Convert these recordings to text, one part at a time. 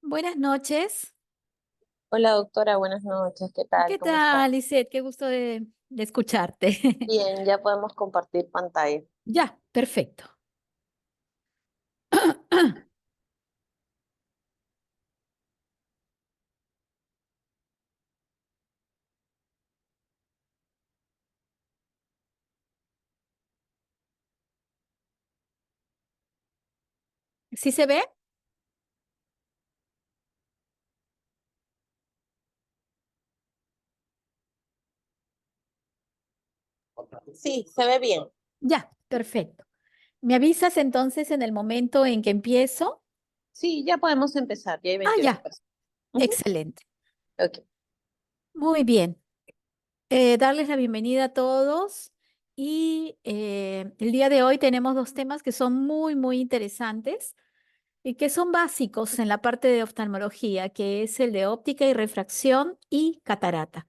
Buenas noches. Hola doctora, buenas noches, ¿qué tal? ¿Qué ¿Cómo está? tal, Lisette? Qué gusto de escucharte. Bien, ya podemos compartir pantalla. Ya, perfecto. ¿Sí se ve? Sí, se ve bien. Ya, perfecto. ¿Me avisas entonces en el momento en que empiezo? Sí, ya podemos empezar, ya hay Ah, 28 ya, personas. Ujú. excelente. Ok. Muy bien. Darles la bienvenida a todos. Y el día de hoy tenemos dos temas que son muy interesantes y que son básicos en la parte de oftalmología, que es el de óptica y refracción y catarata,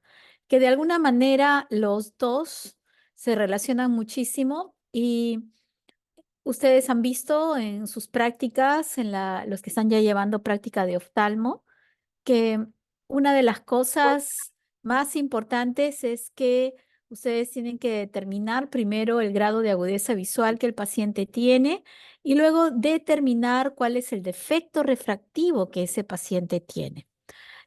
que de alguna manera los dos se relacionan muchísimo y ustedes han visto en sus prácticas, los que están ya llevando práctica de oftalmo, que una de las cosas más importantes es que ustedes tienen que determinar primero el grado de agudeza visual que el paciente tiene y luego determinar cuál es el defecto refractivo que ese paciente tiene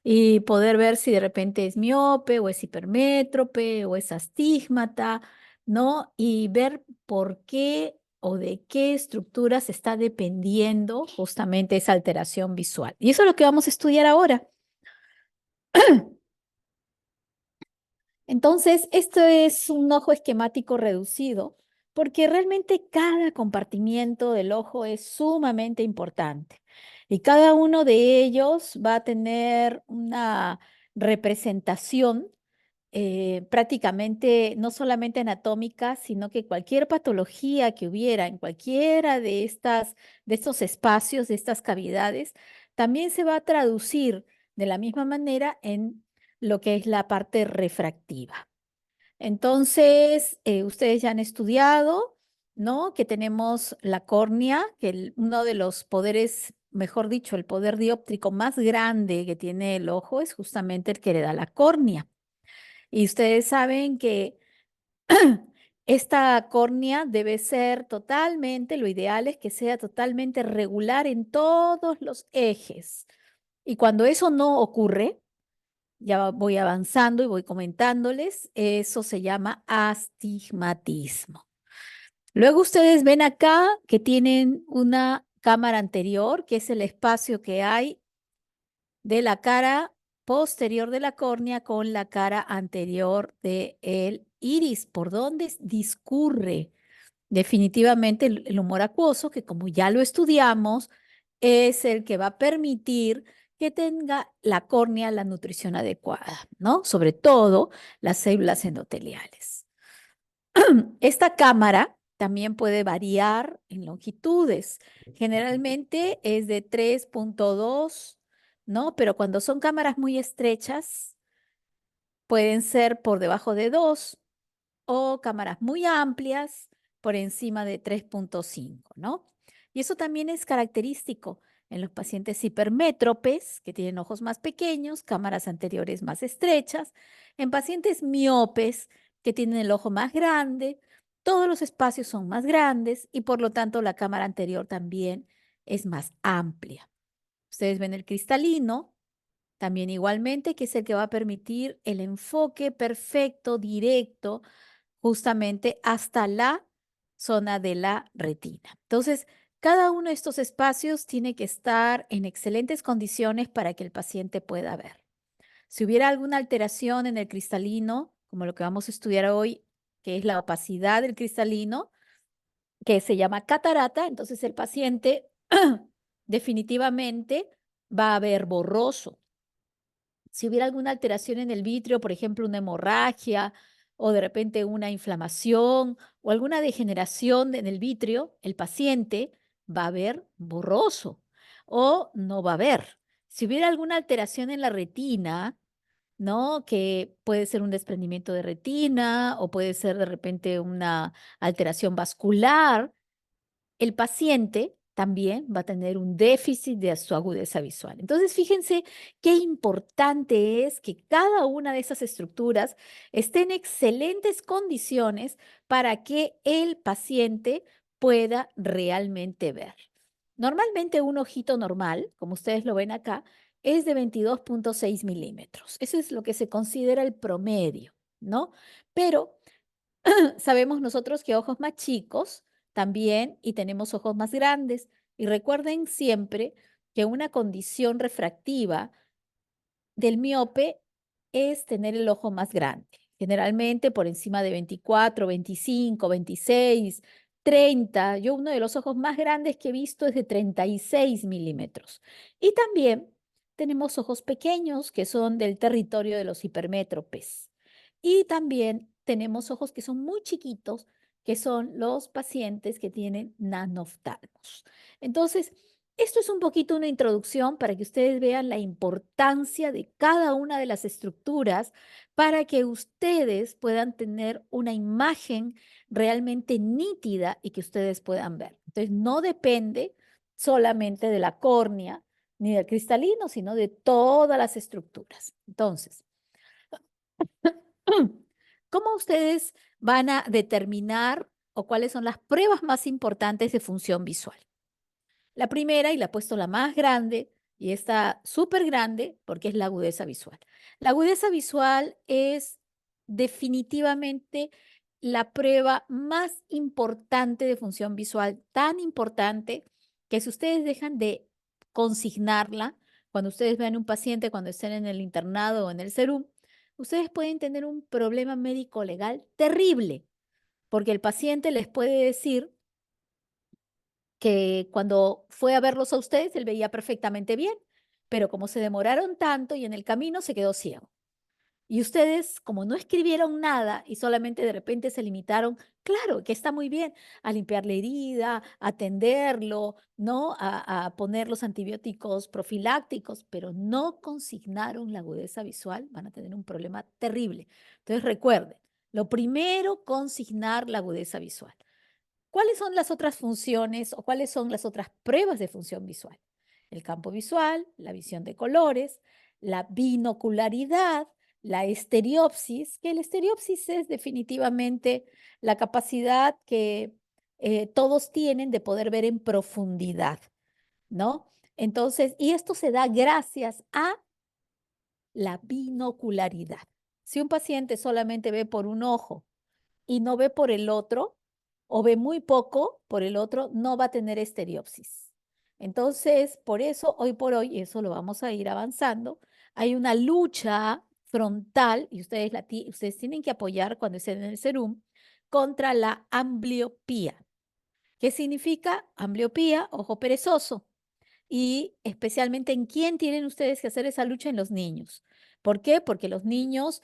y poder ver si de repente es miope o es hipermétrope o es astígmata, ¿no? Y ver por qué o de qué estructuras está dependiendo justamente esa alteración visual. Y eso es lo que vamos a estudiar ahora. Entonces, esto es un ojo esquemático reducido porque realmente cada compartimiento del ojo es sumamente importante y cada uno de ellos va a tener una representación prácticamente no solamente anatómica, sino que cualquier patología que hubiera en cualquiera de estos espacios, de estas cavidades, también se va a traducir de la misma manera en lo que es la parte refractiva. Entonces, ustedes ya han estudiado, ¿no? Que tenemos la córnea, que uno de los poderes, mejor dicho, el poder dióptrico más grande que tiene el ojo es justamente el que le da la córnea. Y ustedes saben que esta córnea debe ser totalmente, lo ideal es que sea totalmente regular en todos los ejes. Y cuando eso no ocurre, ya voy avanzando y voy comentándoles, eso se llama astigmatismo. Luego ustedes ven acá que tienen una cámara anterior, que es el espacio que hay de la cara posterior de la córnea con la cara anterior del iris, por donde discurre definitivamente el humor acuoso, que como ya lo estudiamos, es el que va a permitir que tenga la córnea la nutrición adecuada, ¿no? Sobre todo las células endoteliales. Esta cámara también puede variar en longitudes. Generalmente es de 3.2, ¿no? Pero cuando son cámaras muy estrechas, pueden ser por debajo de 2 o cámaras muy amplias por encima de 3.5, ¿no? Y eso también es característico en los pacientes hipermétropes, que tienen ojos más pequeños, cámaras anteriores más estrechas, en pacientes miopes, que tienen el ojo más grande, todos los espacios son más grandes y por lo tanto la cámara anterior también es más amplia. Ustedes ven el cristalino, también igualmente, que es el que va a permitir el enfoque perfecto, directo, justamente hasta la zona de la retina. Entonces, cada uno de estos espacios tiene que estar en excelentes condiciones para que el paciente pueda ver. Si hubiera alguna alteración en el cristalino, como lo que vamos a estudiar hoy, que es la opacidad del cristalino, que se llama catarata, entonces el paciente definitivamente va a ver borroso. Si hubiera alguna alteración en el vitrio, por ejemplo, una hemorragia o de repente una inflamación o alguna degeneración en el vitrio, el paciente va a ver borroso o no va a ver. Si hubiera alguna alteración en la retina, ¿no? Que puede ser un desprendimiento de retina o puede ser de repente una alteración vascular, el paciente también va a tener un déficit de su agudeza visual. Entonces, fíjense qué importante es que cada una de esas estructuras esté en excelentes condiciones para que el paciente pueda realmente ver. Normalmente un ojito normal, como ustedes lo ven acá, es de 22.6 milímetros. Eso es lo que se considera el promedio, ¿no? Pero sabemos nosotros que ojos más chicos también y tenemos ojos más grandes. Y recuerden siempre que una condición refractiva del miope es tener el ojo más grande, generalmente por encima de 24, 25, 26, 30. Yo uno de los ojos más grandes que he visto es de 36 milímetros. Y también tenemos ojos pequeños que son del territorio de los hipermétropes. Y también tenemos ojos que son muy chiquitos, que son los pacientes que tienen nanoftalmos. Entonces, esto es un poquito una introducción para que ustedes vean la importancia de cada una de las estructuras para que ustedes puedan tener una imagen realmente nítida y que ustedes puedan ver. Entonces, no depende solamente de la córnea ni del cristalino, sino de todas las estructuras. Entonces, ¿cómo ustedes van a determinar o cuáles son las pruebas más importantes de función visual? La primera, y la he puesto la más grande, y está súper grande porque es la agudeza visual. La agudeza visual es definitivamente la prueba más importante de función visual, tan importante que si ustedes dejan de consignarla, cuando ustedes vean un paciente, cuando estén en el internado o en el SERUM, ustedes pueden tener un problema médico legal terrible, porque el paciente les puede decir que cuando fue a verlos a ustedes, él veía perfectamente bien, pero como se demoraron tanto y en el camino se quedó ciego. Y ustedes, como no escribieron nada y solamente de repente se limitaron, claro, que está muy bien, a limpiar la herida, a atenderlo, ¿no? A poner los antibióticos profilácticos, pero no consignaron la agudeza visual, van a tener un problema terrible. Entonces, recuerden, lo primero, consignar la agudeza visual. ¿Cuáles son las otras funciones o cuáles son las otras pruebas de función visual? El campo visual, la visión de colores, la binocularidad, la estereopsis, que el estereopsis es definitivamente la capacidad que todos tienen de poder ver en profundidad, ¿no? Entonces, y esto se da gracias a la binocularidad. Si un paciente solamente ve por un ojo y no ve por el otro, o ve muy poco por el otro, no va a tener estereopsis. Entonces, por eso, hoy por hoy, y eso lo vamos a ir avanzando, hay una lucha frontal, y ustedes tienen que apoyar cuando estén en el serum, contra la ambliopía. ¿Qué significa ambliopía? Ojo perezoso. Y especialmente en quién tienen ustedes que hacer esa lucha en los niños. ¿Por qué? Porque los niños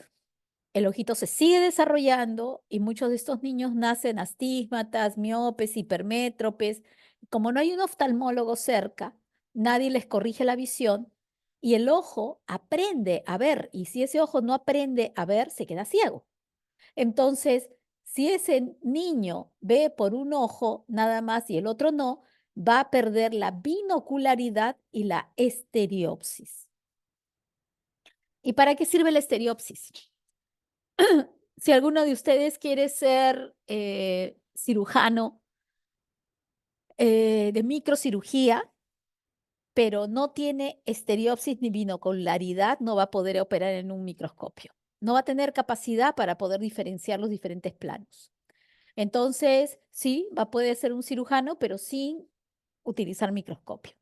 el ojito se sigue desarrollando y muchos de estos niños nacen astígmatas, miopes, hipermétropes. Como no hay un oftalmólogo cerca, nadie les corrige la visión y el ojo aprende a ver. Y si ese ojo no aprende a ver, se queda ciego. Entonces, si ese niño ve por un ojo nada más y el otro no, va a perder la binocularidad y la estereopsis. ¿Y para qué sirve la estereopsis? Si alguno de ustedes quiere ser cirujano de microcirugía, pero no tiene estereopsis ni binocularidad, no va a poder operar en un microscopio. No va a tener capacidad para poder diferenciar los diferentes planos. Entonces, sí, va a poder ser un cirujano, pero sin utilizar microscopio.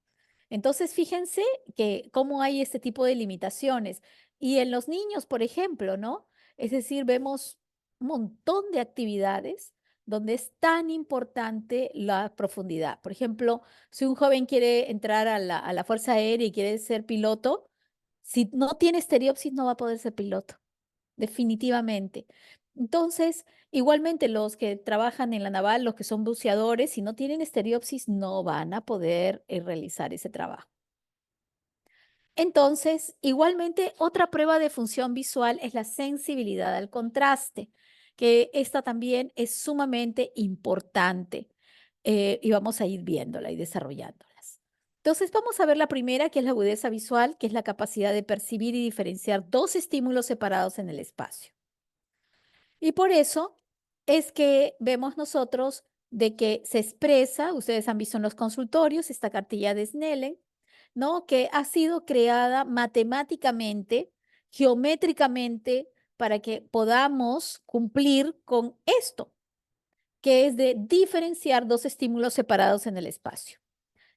Entonces, fíjense que cómo hay este tipo de limitaciones. Y en los niños, por ejemplo, ¿no? Es decir, vemos un montón de actividades donde es tan importante la profundidad. Por ejemplo, si un joven quiere entrar a la Fuerza Aérea y quiere ser piloto, si no tiene estereopsis no va a poder ser piloto, definitivamente. Entonces, igualmente los que trabajan en la naval, los que son buceadores, si no tienen estereopsis, no van a poder realizar ese trabajo. Entonces, igualmente, otra prueba de función visual es la sensibilidad al contraste, que esta también es sumamente importante y vamos a ir viéndola y desarrollándolas. Entonces, vamos a ver la primera, que es la agudeza visual, que es la capacidad de percibir y diferenciar dos estímulos separados en el espacio. Y por eso es que vemos nosotros de que se expresa, ustedes han visto en los consultorios, esta cartilla de Snellen, ¿no? Que ha sido creada matemáticamente, geométricamente, para que podamos cumplir con esto, que es de diferenciar dos estímulos separados en el espacio.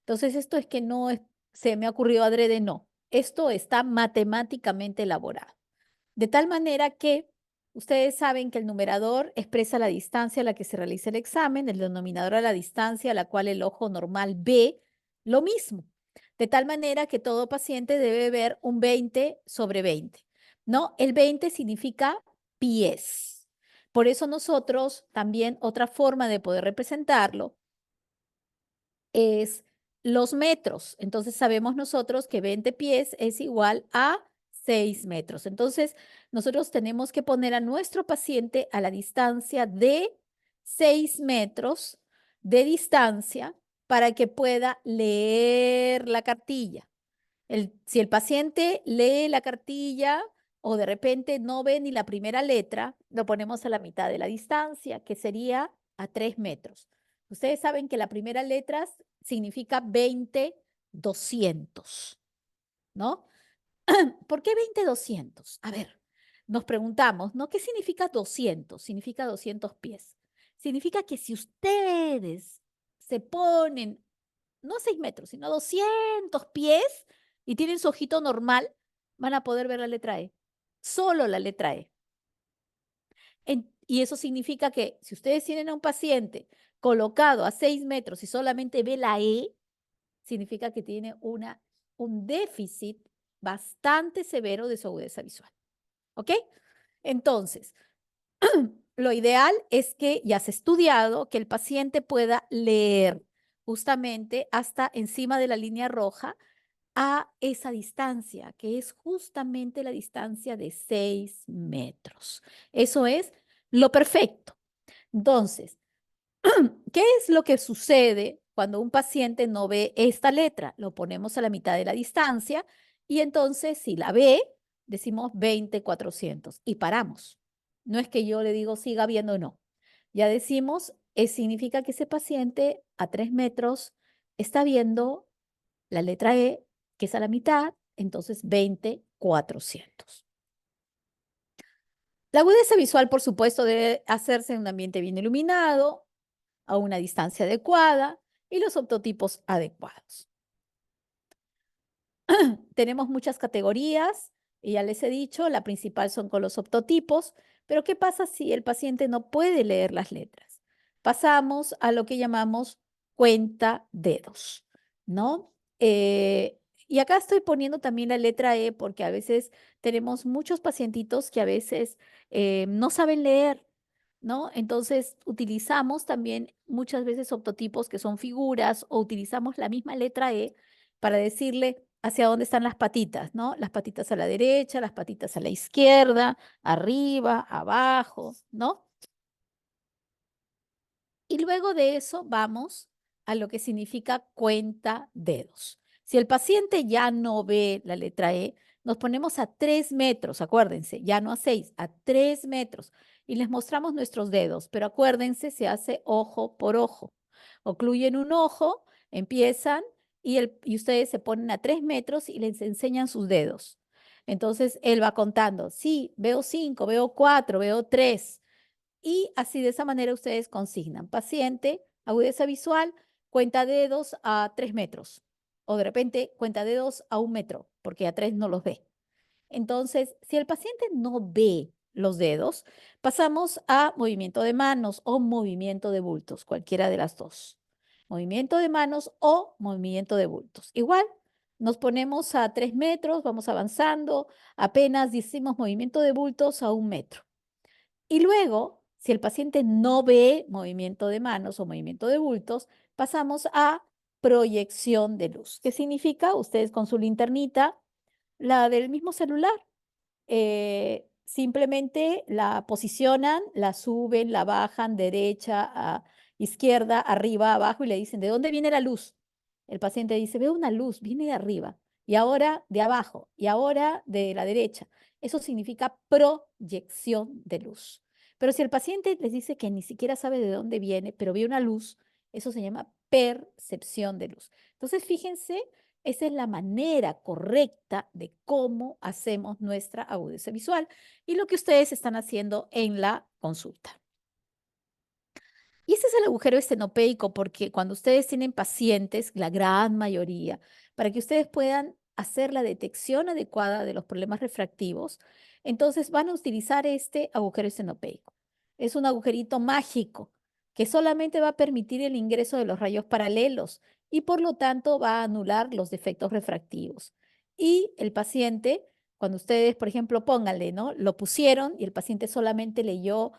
Entonces, esto es que no se me ha ocurrido adrede, no. Esto está matemáticamente elaborado. De tal manera que ustedes saben que el numerador expresa la distancia a la que se realiza el examen, el denominador a la distancia a la cual el ojo normal ve lo mismo. De tal manera que todo paciente debe ver un 20/20, ¿no? El 20 significa pies. Por eso nosotros también otra forma de poder representarlo es los metros. Entonces sabemos nosotros que 20 pies es igual a 6 metros. Entonces nosotros tenemos que poner a nuestro paciente a la distancia de 6 metros de distancia para que pueda leer la cartilla. Si el paciente lee la cartilla o de repente no ve ni la primera letra, lo ponemos a la mitad de la distancia, que sería a 3 metros. Ustedes saben que la primera letra significa 20/200, ¿no? ¿Por qué 20/200? A ver, nos preguntamos, ¿no? ¿Qué significa 200? Significa 200 pies. Significa que si ustedes se ponen no a 6 metros, sino a 200 pies y tienen su ojito normal, van a poder ver la letra E. Solo la letra E. Y eso significa que si ustedes tienen a un paciente colocado a 6 metros y solamente ve la E, significa que tiene un déficit bastante severo de su agudeza visual. ¿ok? Entonces, lo ideal es que ya has estudiado que el paciente pueda leer justamente hasta encima de la línea roja a esa distancia, que es justamente la distancia de 6 metros. Eso es lo perfecto. Entonces, ¿qué es lo que sucede cuando un paciente no ve esta letra? Lo ponemos a la mitad de la distancia y entonces si la ve, decimos 20/400 y paramos. No es que yo le digo siga viendo, no. Ya decimos, significa que ese paciente a 3 metros está viendo la letra E, que es a la mitad, entonces 20/400. La agudeza visual, por supuesto, debe hacerse en un ambiente bien iluminado, a una distancia adecuada y los optotipos adecuados. Tenemos muchas categorías y ya les he dicho, la principal son con los optotipos, pero ¿qué pasa si el paciente no puede leer las letras? Pasamos a lo que llamamos cuenta dedos, ¿no? Y acá estoy poniendo también la letra E porque a veces tenemos muchos pacientitos que a veces no saben leer, ¿no? Entonces utilizamos también muchas veces optotipos que son figuras o utilizamos la misma letra E para decirle hacia dónde están las patitas, ¿no? Las patitas a la derecha, las patitas a la izquierda, arriba, abajo, ¿no? Y luego de eso vamos a lo que significa cuenta dedos. Si el paciente ya no ve la letra E, nos ponemos a 3 metros, acuérdense, ya no a 6, a 3 metros, y les mostramos nuestros dedos, pero acuérdense, se hace ojo por ojo. Ocluyen un ojo, empiezan y ustedes se ponen a 3 metros y les enseñan sus dedos. Entonces él va contando, sí, veo 5, veo 4, veo 3. Y así de esa manera ustedes consignan paciente, agudeza visual, cuenta dedos a 3 metros. O de repente cuenta dedos a 1 metro, porque a 3 no los ve. Entonces, si el paciente no ve los dedos, pasamos a movimiento de manos o movimiento de bultos, cualquiera de las dos. Movimiento de manos o movimiento de bultos. Igual, nos ponemos a 3 metros, vamos avanzando, apenas decimos movimiento de bultos a 1 metro. Y luego, si el paciente no ve movimiento de manos o movimiento de bultos, pasamos a proyección de luz. ¿Qué significa? Ustedes con su linternita, la del mismo celular, simplemente la posicionan, la suben, la bajan, derecha, a izquierda, arriba, abajo, y le dicen, ¿de dónde viene la luz? El paciente dice, veo una luz, viene de arriba, y ahora de abajo, y ahora de la derecha. Eso significa proyección de luz. Pero si el paciente les dice que ni siquiera sabe de dónde viene, pero ve una luz, eso se llama percepción de luz. Entonces, fíjense, esa es la manera correcta de cómo hacemos nuestra agudeza visual y lo que ustedes están haciendo en la consulta. Y ese es el agujero estenopeico, porque cuando ustedes tienen pacientes, la gran mayoría, para que ustedes puedan hacer la detección adecuada de los problemas refractivos, entonces van a utilizar este agujero estenopeico. Es un agujerito mágico que solamente va a permitir el ingreso de los rayos paralelos y por lo tanto va a anular los defectos refractivos. Y el paciente, cuando ustedes, por ejemplo, pónganle, ¿no? Lo pusieron y el paciente solamente leyó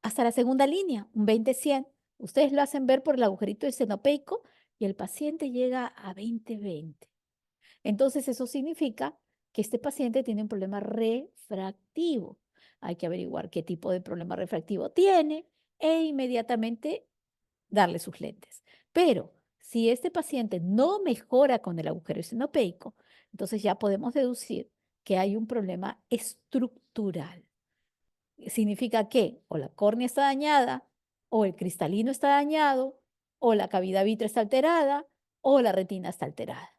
hasta la segunda línea, un 20/100. Ustedes lo hacen ver por el agujerito escenopeico y el paciente llega a 20/20. Entonces, eso significa que este paciente tiene un problema refractivo. Hay que averiguar qué tipo de problema refractivo tiene e inmediatamente darle sus lentes. Pero si este paciente no mejora con el agujero escenopeico, entonces ya podemos deducir que hay un problema estructural. Significa que o la córnea está dañada, o el cristalino está dañado, o la cavidad vitrea está alterada, o la retina está alterada.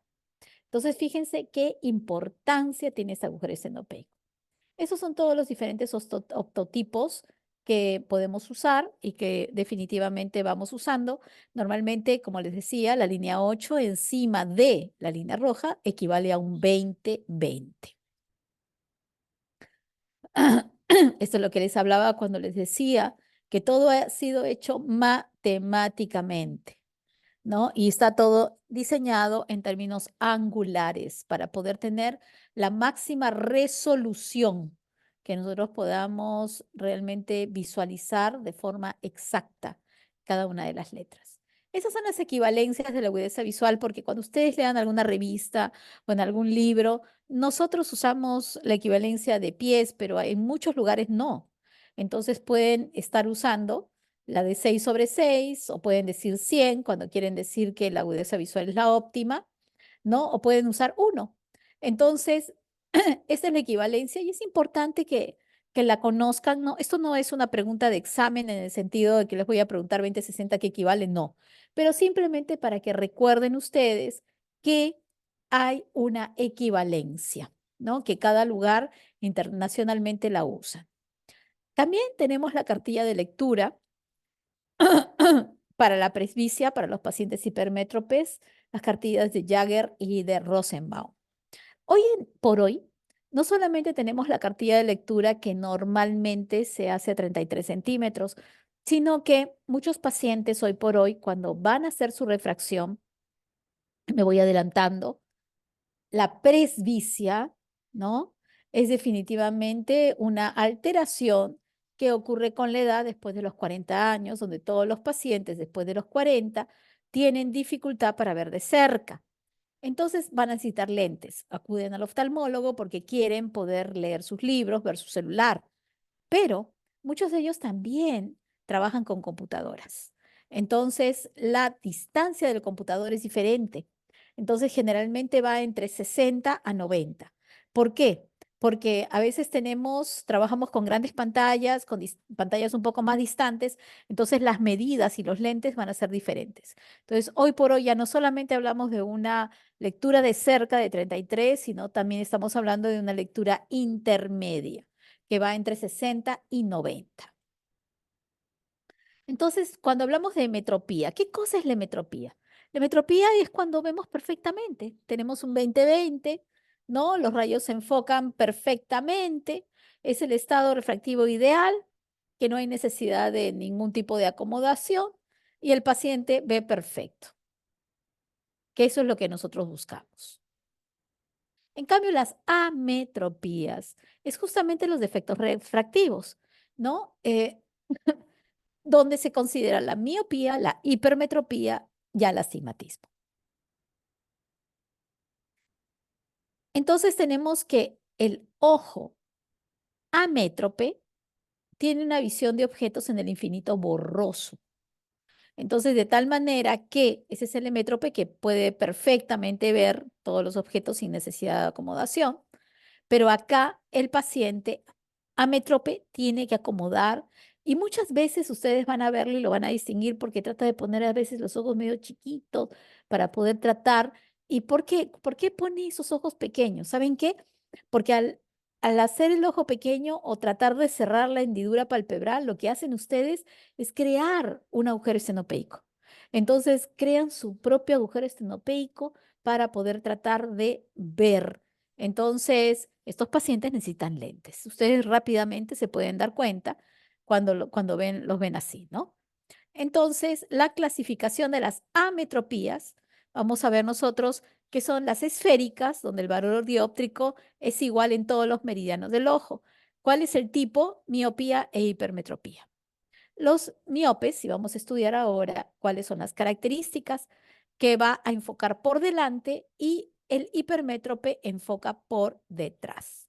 Entonces, fíjense qué importancia tiene este agujero estenopeico. Esos son todos los diferentes optotipos que podemos usar y que definitivamente vamos usando. Normalmente, como les decía, la línea 8 encima de la línea roja equivale a un 20/20. Esto es lo que les hablaba cuando les decía que todo ha sido hecho matemáticamente, ¿no? Y está todo diseñado en términos angulares para poder tener la máxima resolución que nosotros podamos realmente visualizar de forma exacta cada una de las letras. Esas son las equivalencias de la agudeza visual, porque cuando ustedes lean alguna revista o en algún libro, nosotros usamos la equivalencia de pies, pero en muchos lugares no. Entonces pueden estar usando la de 6 sobre 6 o pueden decir 100 cuando quieren decir que la agudeza visual es la óptima, ¿no? O pueden usar 1. Entonces, esta es la equivalencia y es importante que la conozcan, ¿no? Esto no es una pregunta de examen en el sentido de que les voy a preguntar 20-60 qué equivale, no, pero simplemente para que recuerden ustedes que hay una equivalencia, ¿no? Que cada lugar internacionalmente la usa. También tenemos la cartilla de lectura para la presbicia, para los pacientes hipermétropes, las cartillas de Jagger y de Rosenbaum. Por hoy, no solamente tenemos la cartilla de lectura que normalmente se hace a 33 centímetros, sino que muchos pacientes hoy por hoy, cuando van a hacer su refracción, me voy adelantando, la presbicia, ¿no? Es definitivamente una alteración que ocurre con la edad después de los 40 años, donde todos los pacientes después de los 40 tienen dificultad para ver de cerca. Entonces van a necesitar lentes. Acuden al oftalmólogo porque quieren poder leer sus libros, ver su celular. Pero muchos de ellos también trabajan con computadoras. Entonces la distancia del computador es diferente. Entonces generalmente va entre 60 a 90. ¿Por qué? Porque a veces trabajamos con grandes pantallas, con pantallas un poco más distantes, entonces las medidas y los lentes van a ser diferentes. Entonces, hoy por hoy ya no solamente hablamos de una lectura de cerca de 33, sino también estamos hablando de una lectura intermedia que va entre 60 y 90. Entonces, cuando hablamos de metropía, ¿qué cosa es la metropía? La metropía es cuando vemos perfectamente. Tenemos un 20/20, ¿no? Los rayos se enfocan perfectamente. Es el estado refractivo ideal, que no hay necesidad de ningún tipo de acomodación y el paciente ve perfecto, que eso es lo que nosotros buscamos. En cambio, las ametropías es justamente los defectos refractivos, ¿no? Donde se considera la miopía, la hipermetropía y el astigmatismo. Entonces tenemos que el ojo amétrope tiene una visión de objetos en el infinito borroso. Entonces, de tal manera que ese es el emétrope que puede perfectamente ver todos los objetos sin necesidad de acomodación. Pero acá el paciente amétrope tiene que acomodar y muchas veces ustedes van a verlo y lo van a distinguir porque trata de poner a veces los ojos medio chiquitos para poder tratar. ¿Y por qué? ¿Por qué pone esos ojos pequeños? ¿Saben qué? Porque al hacer el ojo pequeño o tratar de cerrar la hendidura palpebral, lo que hacen ustedes es crear un agujero estenopeico. Entonces crean su propio agujero estenopeico para poder tratar de ver. Entonces, estos pacientes necesitan lentes. Ustedes rápidamente se pueden dar cuenta cuando, los ven así, ¿no? Entonces, la clasificación de las ametropías, vamos a ver nosotros que son las esféricas, donde el valor dióptrico es igual en todos los meridianos del ojo. ¿Cuál es el tipo? Miopía e hipermetropía. Los miopes, si vamos a estudiar ahora cuáles son las características, que va a enfocar por delante y el hipermétrope enfoca por detrás.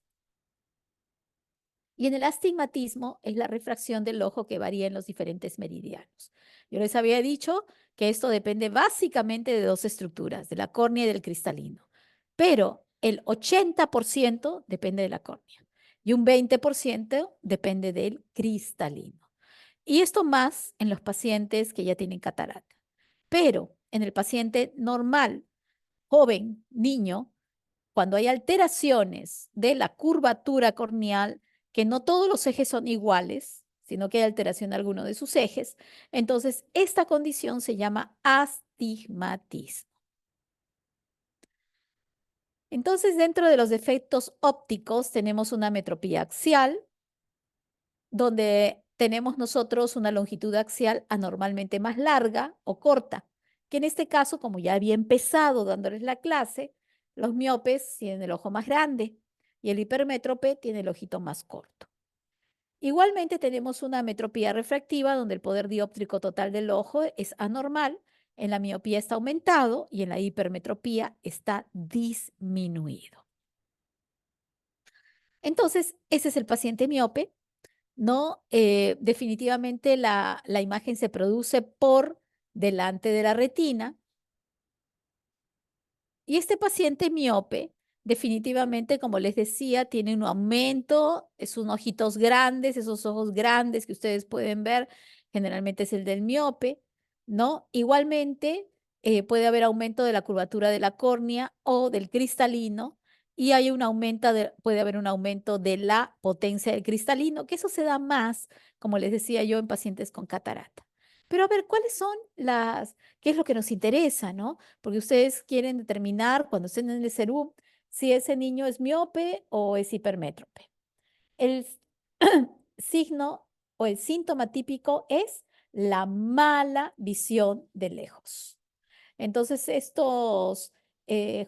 Y en el astigmatismo es la refracción del ojo que varía en los diferentes meridianos. Yo les había dicho que esto depende básicamente de dos estructuras, de la córnea y del cristalino, pero el 80% depende de la córnea y un 20% depende del cristalino. Y esto más en los pacientes que ya tienen catarata. Pero en el paciente normal, joven, niño, cuando hay alteraciones de la curvatura corneal, que no todos los ejes son iguales, sino que hay alteración de alguno de sus ejes, entonces esta condición se llama astigmatismo. Entonces, dentro de los defectos ópticos tenemos una metropía axial, donde tenemos nosotros una longitud axial anormalmente más larga o corta, que en este caso, como ya había empezado dándoles la clase, los miopes tienen el ojo más grande. y el hipermétrope tiene el ojito más corto. Igualmente tenemos una metropía refractiva donde el poder dióptrico total del ojo es anormal, en la miopía está aumentado y en la hipermetropía está disminuido. Entonces, ese es el paciente miope, ¿no? Definitivamente la imagen se produce por delante de la retina y este paciente miope, definitivamente, como les decía, tiene un aumento, son ojitos grandes, esos ojos grandes que ustedes pueden ver, generalmente es el del miope, ¿no? Igualmente, puede haber aumento de la curvatura de la córnea o del cristalino, y puede haber un aumento de la potencia del cristalino, que eso se da más, como les decía yo, en pacientes con catarata. Pero a ver, ¿cuáles son qué es lo que nos interesa, ¿no? Porque ustedes quieren determinar cuando estén en el CERUM si ese niño es miope o es hipermétrope. El signo o el síntoma típico es la mala visión de lejos. Entonces, estos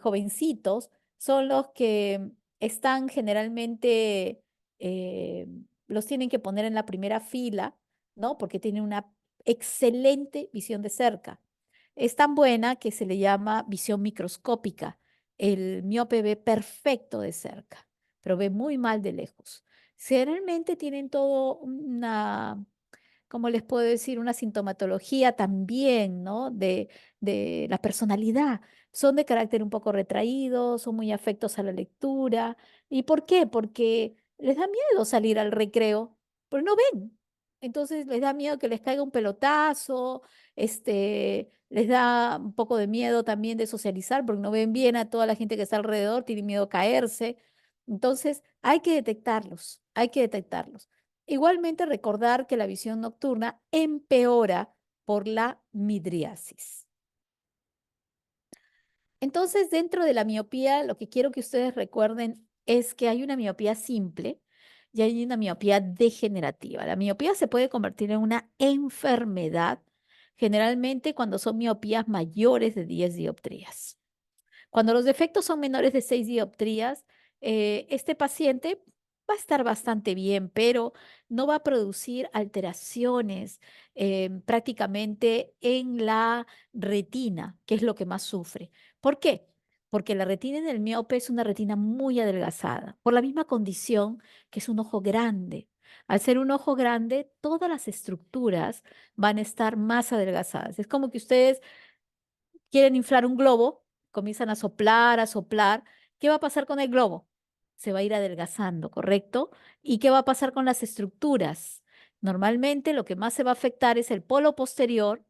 jovencitos son los que están generalmente, los tienen que poner en la primera fila, ¿no? Porque tienen una excelente visión de cerca. Es tan buena que se le llama visión microscópica. El miope ve perfecto de cerca, pero ve muy mal de lejos. Generalmente tienen todo una, ¿cómo les puedo decir? Una sintomatología también, ¿no? De la personalidad. Son de carácter un poco retraído, son muy afectos a la lectura. ¿Y por qué? Porque les da miedo salir al recreo, pero no ven. Entonces les da miedo que les caiga un pelotazo, les da un poco de miedo también de socializar porque no ven bien a toda la gente que está alrededor, tienen miedo a caerse. Entonces hay que detectarlos, hay que detectarlos. Igualmente recordar que la visión nocturna empeora por la midriasis. Entonces, dentro de la miopía, lo que quiero que ustedes recuerden es que hay una miopía simple y hay una miopía degenerativa. La miopía se puede convertir en una enfermedad, generalmente cuando son miopías mayores de 10 dioptrías. Cuando los defectos son menores de 6 dioptrías, este paciente va a estar bastante bien, pero no va a producir alteraciones prácticamente en la retina, que es lo que más sufre. ¿Por qué? Porque la retina en el miope es una retina muy adelgazada, por la misma condición que es un ojo grande. Al ser un ojo grande, todas las estructuras van a estar más adelgazadas. Es como que ustedes quieren inflar un globo, comienzan a soplar, a soplar. ¿Qué va a pasar con el globo? Se va a ir adelgazando, ¿correcto? ¿Y qué va a pasar con las estructuras? Normalmente lo que más se va a afectar es el polo posterior,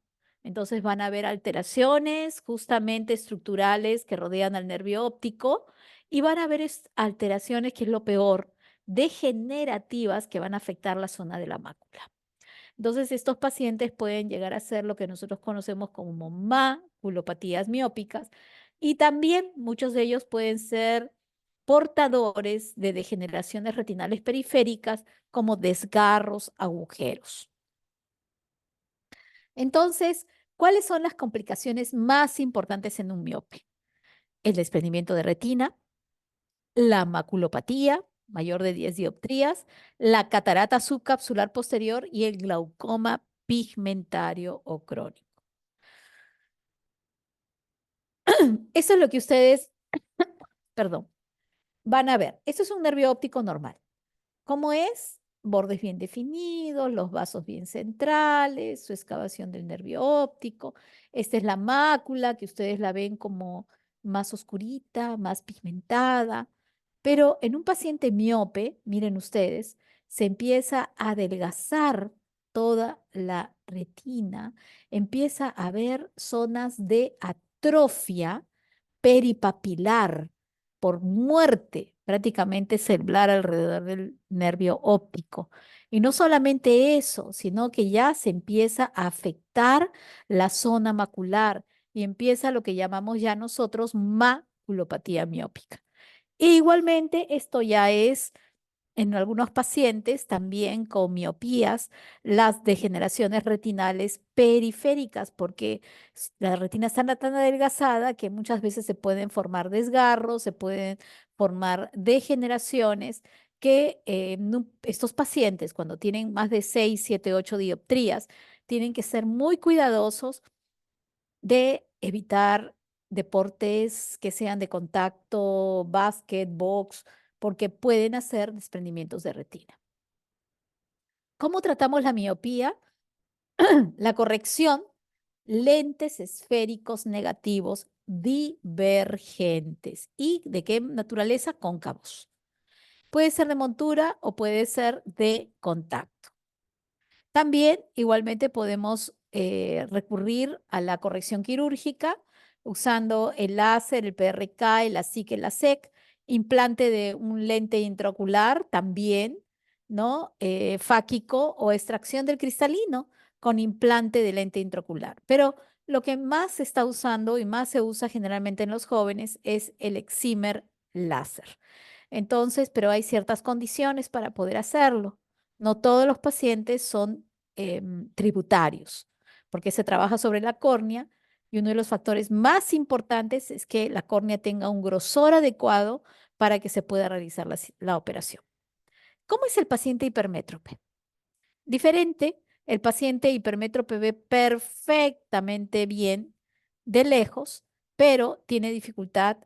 entonces van a haber alteraciones justamente estructurales que rodean al nervio óptico y van a haber alteraciones, que es lo peor, degenerativas que van a afectar la zona de la mácula. Entonces, estos pacientes pueden llegar a ser lo que nosotros conocemos como maculopatías miópicas y también muchos de ellos pueden ser portadores de degeneraciones retinales periféricas como desgarros, agujeros. Entonces, ¿cuáles son las complicaciones más importantes en un miope? El desprendimiento de retina, la maculopatía mayor de 10 dioptrías, la catarata subcapsular posterior y el glaucoma pigmentario o crónico. Eso es lo que ustedes, perdón, van a ver. Esto es un nervio óptico normal. ¿Cómo es? Bordes bien definidos, los vasos bien centrales, su excavación del nervio óptico. Esta es la mácula, que ustedes la ven como más oscurita, más pigmentada. Pero en un paciente miope, miren ustedes, se empieza a adelgazar toda la retina, empieza a haber zonas de atrofia peripapilar por muerte prácticamente cerebral alrededor del nervio óptico. Y no solamente eso, sino que ya se empieza a afectar la zona macular y empieza lo que llamamos ya nosotros maculopatía miópica. E igualmente, esto ya es en algunos pacientes también con miopías, las degeneraciones retinales periféricas, porque la retina está tan adelgazada que muchas veces se pueden formar desgarros, se pueden formar degeneraciones que estos pacientes, cuando tienen más de 6, 7, 8 dioptrías, tienen que ser muy cuidadosos de evitar deportes que sean de contacto, básquet, box, porque pueden hacer desprendimientos de retina. ¿Cómo tratamos la miopía? La corrección, lentes esféricos negativos divergentes. ¿Y de qué naturaleza? Cóncavos. Puede ser de montura o puede ser de contacto. También, igualmente, podemos recurrir a la corrección quirúrgica usando el láser, el PRK, el ASIC, el LASEC, implante de un lente intraocular también, ¿no? Fáquico o extracción del cristalino con implante de lente intraocular. Pero lo que más se está usando y más se usa generalmente en los jóvenes es el excimer láser. Entonces, pero hay ciertas condiciones para poder hacerlo. No todos los pacientes son tributarios, porque se trabaja sobre la córnea y uno de los factores más importantes es que la córnea tenga un grosor adecuado para que se pueda realizar la operación. ¿Cómo es el paciente hipermétrope? Diferente, el paciente hipermétrope ve perfectamente bien de lejos, pero tiene dificultad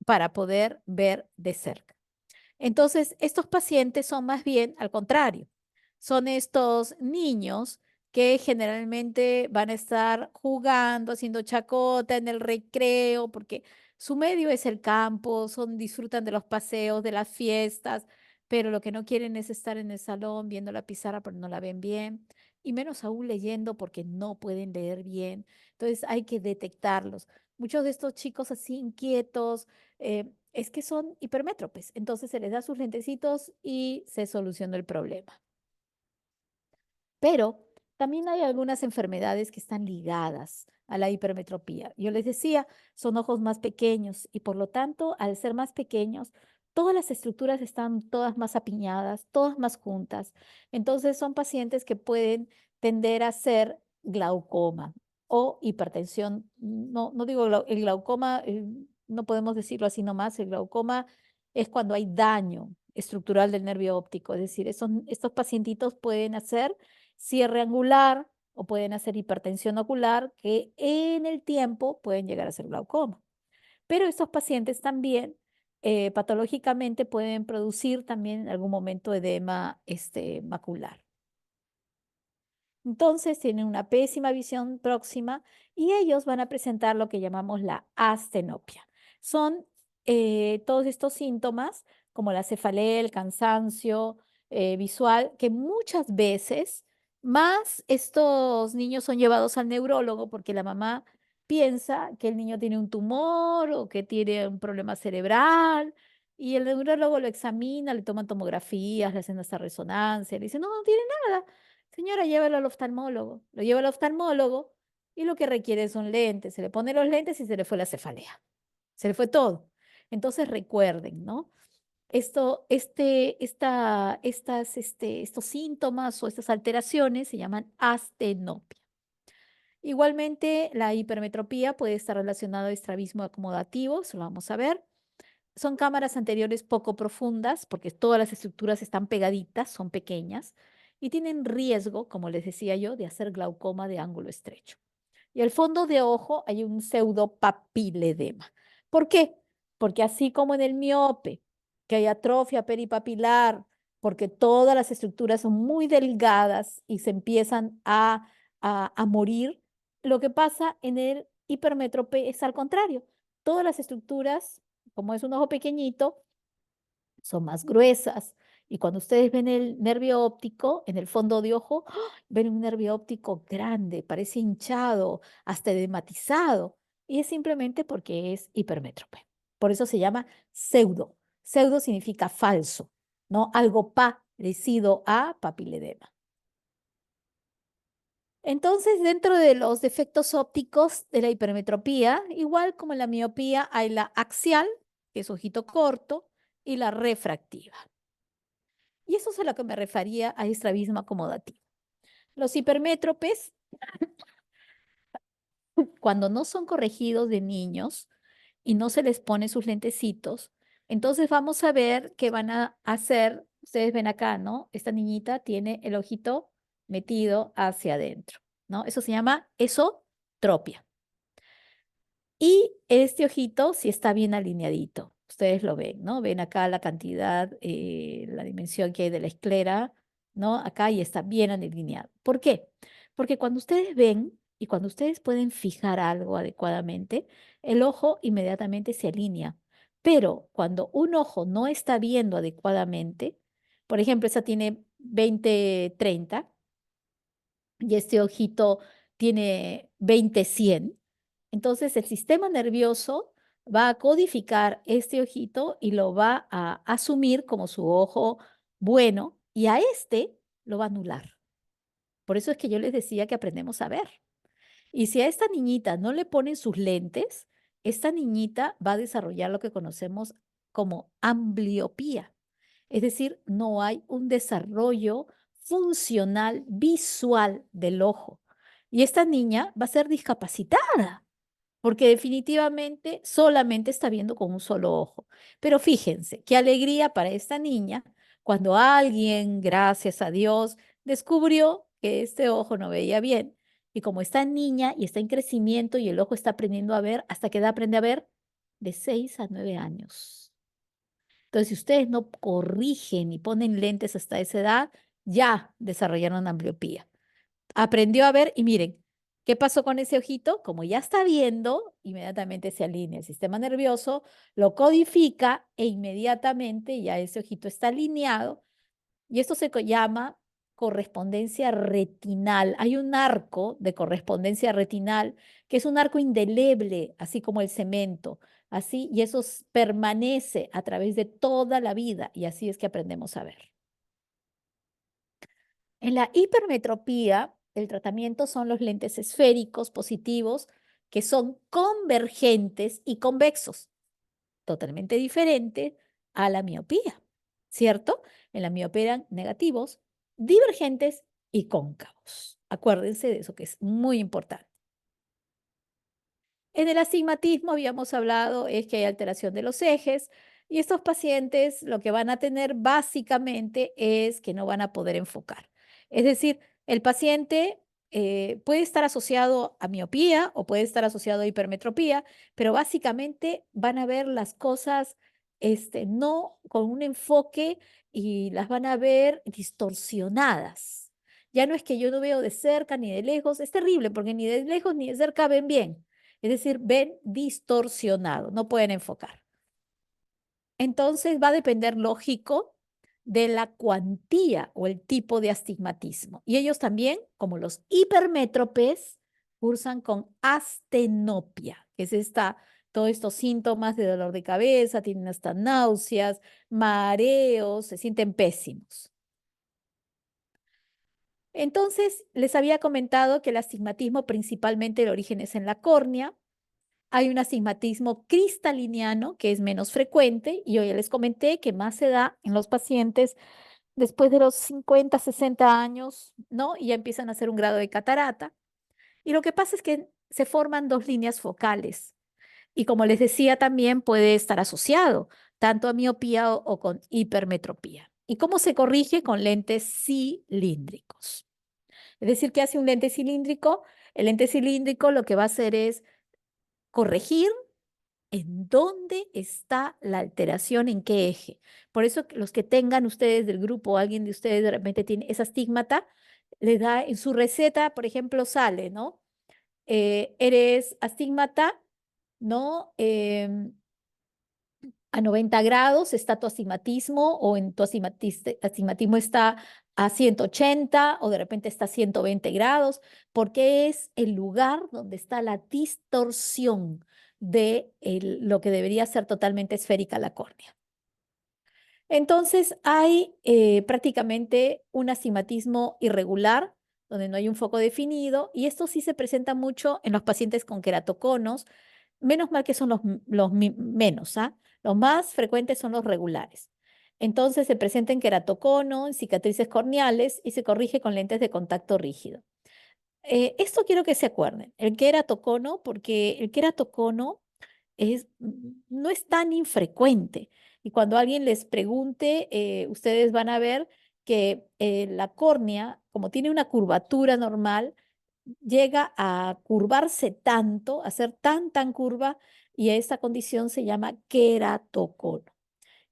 para poder ver de cerca. Entonces, estos pacientes son más bien al contrario. Son estos niños que generalmente van a estar jugando, haciendo chacota en el recreo, porque su medio es el campo, disfrutan de los paseos, de las fiestas, pero lo que no quieren es estar en el salón viendo la pizarra porque no la ven bien, y menos aún leyendo porque no pueden leer bien. Entonces hay que detectarlos. Muchos de estos chicos así inquietos, es que son hipermétropes. Entonces se les da sus lentecitos y se soluciona el problema. Pero también hay algunas enfermedades que están ligadas a la hipermetropía. Yo les decía, son ojos más pequeños y por lo tanto, al ser más pequeños, todas las estructuras están todas más apiñadas, todas más juntas. Entonces son pacientes que pueden tender a ser glaucoma o hipertensión. No, no digo el glaucoma, no podemos decirlo así nomás, el glaucoma es cuando hay daño estructural del nervio óptico, es decir, estos pacientitos pueden hacer cierre angular o pueden hacer hipertensión ocular que en el tiempo pueden llegar a ser glaucoma. Pero estos pacientes también patológicamente pueden producir también en algún momento edema macular. Entonces tienen una pésima visión próxima y ellos van a presentar lo que llamamos la astenopia. Son todos estos síntomas como la cefalea, el cansancio visual, que muchas veces más estos niños son llevados al neurólogo porque la mamá piensa que el niño tiene un tumor o que tiene un problema cerebral y el neurólogo lo examina, le toman tomografías, le hacen esta resonancia, le dice, no, no tiene nada. Señora, llévalo al oftalmólogo. Lo lleva al oftalmólogo y lo que requiere son lentes. Se le pone los lentes y se le fue la cefalea. Se le fue todo. Entonces recuerden, ¿no? Estos síntomas o estas alteraciones se llaman astenopia. Igualmente, la hipermetropía puede estar relacionada a estrabismo acomodativo, eso lo vamos a ver. Son cámaras anteriores poco profundas porque todas las estructuras están pegaditas, son pequeñas y tienen riesgo, como les decía yo, de hacer glaucoma de ángulo estrecho. Y al fondo de ojo hay un pseudopapiledema. ¿Por qué? Porque así como en el miope, que hay atrofia peripapilar, porque todas las estructuras son muy delgadas y se empiezan a morir, lo que pasa en el hipermétrope es al contrario. Todas las estructuras, como es un ojo pequeñito, son más gruesas. Y cuando ustedes ven el nervio óptico en el fondo de ojo, ¡ah! Ven un nervio óptico grande, parece hinchado, hasta edematizado. Y es simplemente porque es hipermétrope. Por eso se llama pseudo. Pseudo significa falso, ¿no? Algo parecido a papiledema. Entonces, dentro de los defectos ópticos de la hipermetropía, igual como en la miopía, hay la axial, que es ojito corto, y la refractiva. Y eso es a lo que me refería a estrabismo acomodativo. Los hipermétropes, cuando no son corregidos de niños y no se les pone sus lentecitos, Entonces vamos a ver qué van a hacer. Ustedes ven acá, ¿no? Esta niñita tiene el ojito metido hacia adentro, ¿no? Eso se llama esotropia. Y este ojito sí está bien alineadito. Ustedes lo ven, ¿no? Ven acá la cantidad, la dimensión que hay de la esclera, ¿no? Acá y está bien alineado. ¿Por qué? Porque cuando ustedes ven y cuando ustedes pueden fijar algo adecuadamente, el ojo inmediatamente se alinea. Pero cuando un ojo no está viendo adecuadamente, por ejemplo, esa tiene 20/30 y este ojito tiene 20/100. Entonces el sistema nervioso va a codificar este ojito y lo va a asumir como su ojo bueno y a este lo va a anular. Por eso es que yo les decía que aprendemos a ver. Y si a esta niñita no le ponen sus lentes, esta niñita va a desarrollar lo que conocemos como ambliopía. Es decir, no hay un desarrollo funcional visual del ojo. Y esta niña va a ser discapacitada porque definitivamente solamente está viendo con un solo ojo. Pero fíjense, qué alegría para esta niña cuando alguien, gracias a Dios, descubrió que este ojo no veía bien. Y como está niña y está en crecimiento y el ojo está aprendiendo a ver, ¿hasta qué edad aprende a ver? De 6 a 9 años. Entonces, si ustedes no corrigen y ponen lentes hasta esa edad, ya desarrollaron ambliopía. Aprendió a ver y miren, ¿qué pasó con ese ojito? Como ya está viendo, inmediatamente se alinea el sistema nervioso, lo codifica e inmediatamente ya ese ojito está alineado y esto se llama correspondencia retinal. Hay un arco de correspondencia retinal que es un arco indeleble, así como el cemento, así, y eso permanece a través de toda la vida y así es que aprendemos a ver. En la hipermetropía, el tratamiento son los lentes esféricos positivos que son convergentes y convexos, totalmente diferente a la miopía, ¿cierto? En la miopía eran negativos, divergentes y cóncavos. Acuérdense de eso que es muy importante. En el astigmatismo habíamos hablado es que hay alteración de los ejes y estos pacientes lo que van a tener básicamente es que no van a poder enfocar. Es decir, el paciente puede estar asociado a miopía o puede estar asociado a hipermetropía, pero básicamente van a ver las cosas no con un enfoque y las van a ver distorsionadas. Ya no es que yo no veo de cerca ni de lejos, es terrible porque ni de lejos ni de cerca ven bien. Es decir, ven distorsionado, no pueden enfocar. Entonces va a depender, lógico, de la cuantía o el tipo de astigmatismo. Y ellos también, como los hipermétropes, cursan con astenopia, que es todos estos síntomas de dolor de cabeza, tienen hasta náuseas, mareos, se sienten pésimos. Entonces, les había comentado que el astigmatismo principalmente el origen es en la córnea. Hay un astigmatismo cristaliniano que es menos frecuente y hoy les comenté que más se da en los pacientes después de los 50, 60 años, ¿no? Y ya empiezan a hacer un grado de catarata. Y lo que pasa es que se forman dos líneas focales. Y como les decía, también puede estar asociado tanto a miopía o con hipermetropía. ¿Y cómo se corrige? Con lentes cilíndricos. Es decir, ¿qué hace un lente cilíndrico? El lente cilíndrico lo que va a hacer es corregir en dónde está la alteración, en qué eje. Por eso los que tengan ustedes del grupo o alguien de ustedes de repente tiene esa astigmata, le da en su receta, por ejemplo, sale, ¿no? Eres astigmata, ¿no? A 90 grados está tu astigmatismo o en tu astigmatismo está a 180 o de repente está a 120 grados, porque es el lugar donde está la distorsión de lo que debería ser totalmente esférica la córnea. Entonces hay prácticamente un astigmatismo irregular, donde no hay un foco definido, y esto sí se presenta mucho en los pacientes con queratoconos. Menos mal que son los menos, ¿ah? Los más frecuentes son los regulares. Entonces se presenta en queratocono, en cicatrices corneales y se corrige con lentes de contacto rígido. Esto quiero que se acuerden, el queratocono, porque el queratocono no es tan infrecuente. Y cuando alguien les pregunte, ustedes van a ver que la córnea, como tiene una curvatura normal, llega a curvarse tanto, a ser tan curva, y esta condición se llama queratocono.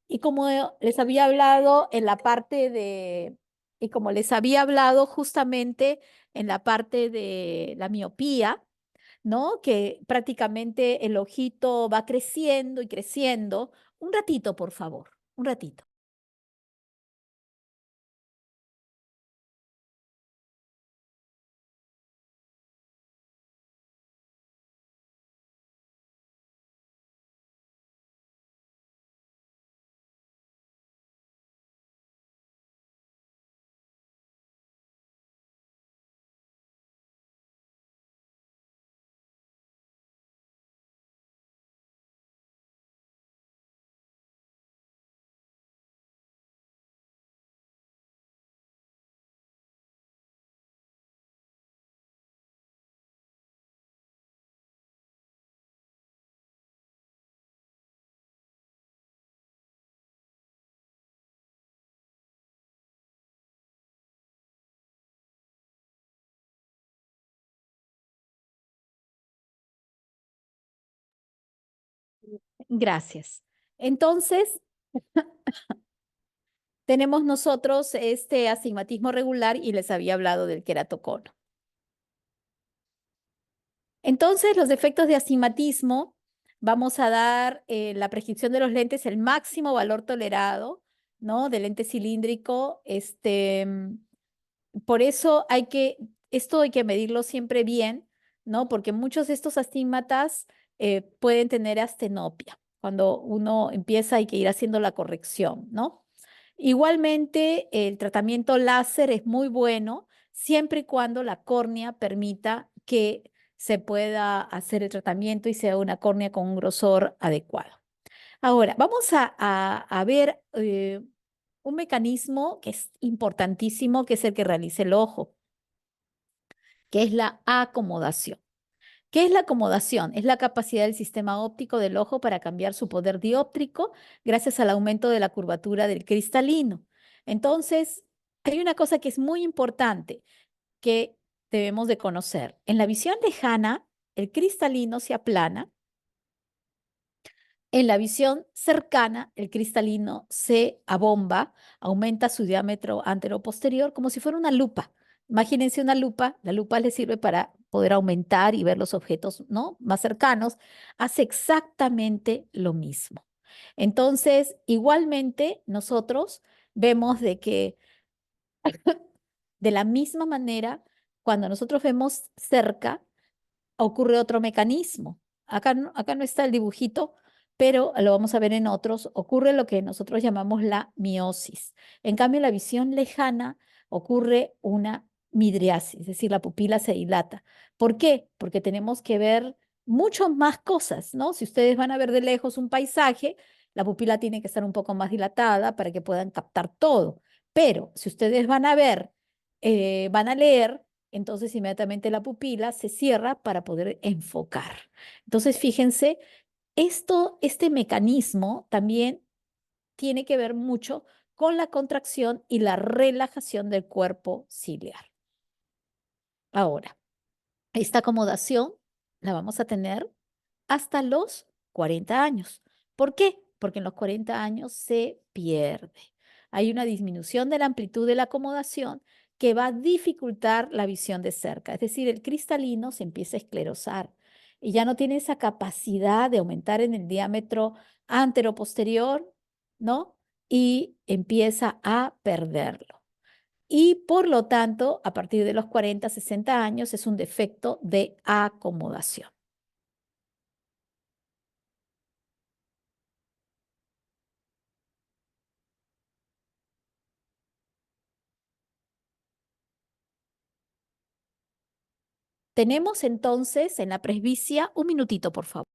Y como les había hablado en la parte de, y como les había hablado justamente en la parte de la miopía, ¿no? Que prácticamente el ojito va creciendo y creciendo. Un ratito, por favor, un ratito. Gracias. Entonces, tenemos nosotros este astigmatismo regular y les había hablado del queratocono. Entonces, los efectos de astigmatismo, vamos a dar la prescripción de los lentes, el máximo valor tolerado, ¿no? De lente cilíndrico. Por eso esto hay que medirlo siempre bien, ¿no? Porque muchos de estos astigmatas pueden tener astenopia. Cuando uno empieza hay que ir haciendo la corrección, ¿no? Igualmente, el tratamiento láser es muy bueno siempre y cuando la córnea permita que se pueda hacer el tratamiento y sea una córnea con un grosor adecuado. Ahora, vamos a ver un mecanismo que es importantísimo, que es el que realiza el ojo, que es la acomodación. ¿Qué es la acomodación? Es la capacidad del sistema óptico del ojo para cambiar su poder dióptrico gracias al aumento de la curvatura del cristalino. Entonces, hay una cosa que es muy importante que debemos de conocer. En la visión lejana, el cristalino se aplana. En la visión cercana, el cristalino se abomba, aumenta su diámetro antero-posterior como si fuera una lupa. Imagínense una lupa, la lupa le sirve para poder aumentar y ver los objetos, ¿no? Más cercanos. Hace exactamente lo mismo. Entonces, igualmente, nosotros vemos de que de la misma manera, cuando nosotros vemos cerca, ocurre otro mecanismo. Acá no está el dibujito, pero lo vamos a ver en otros. Ocurre lo que nosotros llamamos la miosis. En cambio, en la visión lejana ocurre una midriasis, es decir, la pupila se dilata. ¿Por qué? Porque tenemos que ver mucho más cosas, ¿no? Si ustedes van a ver de lejos un paisaje, la pupila tiene que estar un poco más dilatada para que puedan captar todo. Pero si ustedes van a ver, van a leer, entonces inmediatamente la pupila se cierra para poder enfocar. Entonces, fíjense, este mecanismo también tiene que ver mucho con la contracción y la relajación del cuerpo ciliar. Ahora, esta acomodación la vamos a tener hasta los 40 años. ¿Por qué? Porque en los 40 años se pierde. Hay una disminución de la amplitud de la acomodación que va a dificultar la visión de cerca. Es decir, el cristalino se empieza a esclerosar y ya no tiene esa capacidad de aumentar en el diámetro antero-posterior, ¿no? Y empieza a perderlo. Y por lo tanto, a partir de los 40, 60 años es un defecto de acomodación. Tenemos entonces en la presbicia un minutito, por favor.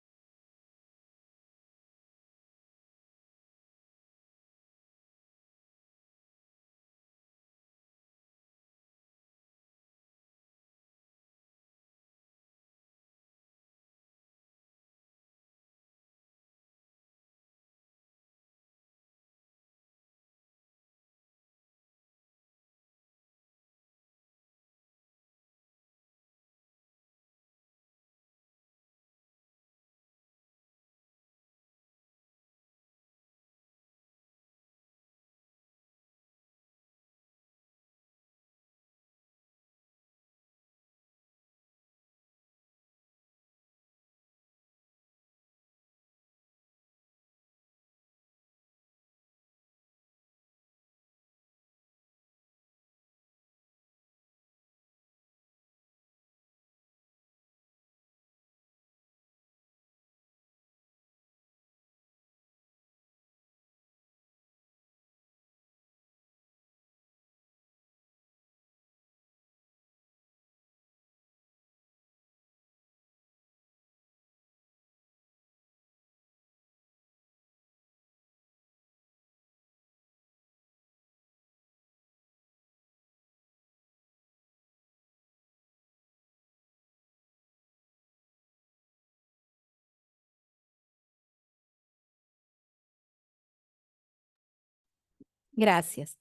Gracias.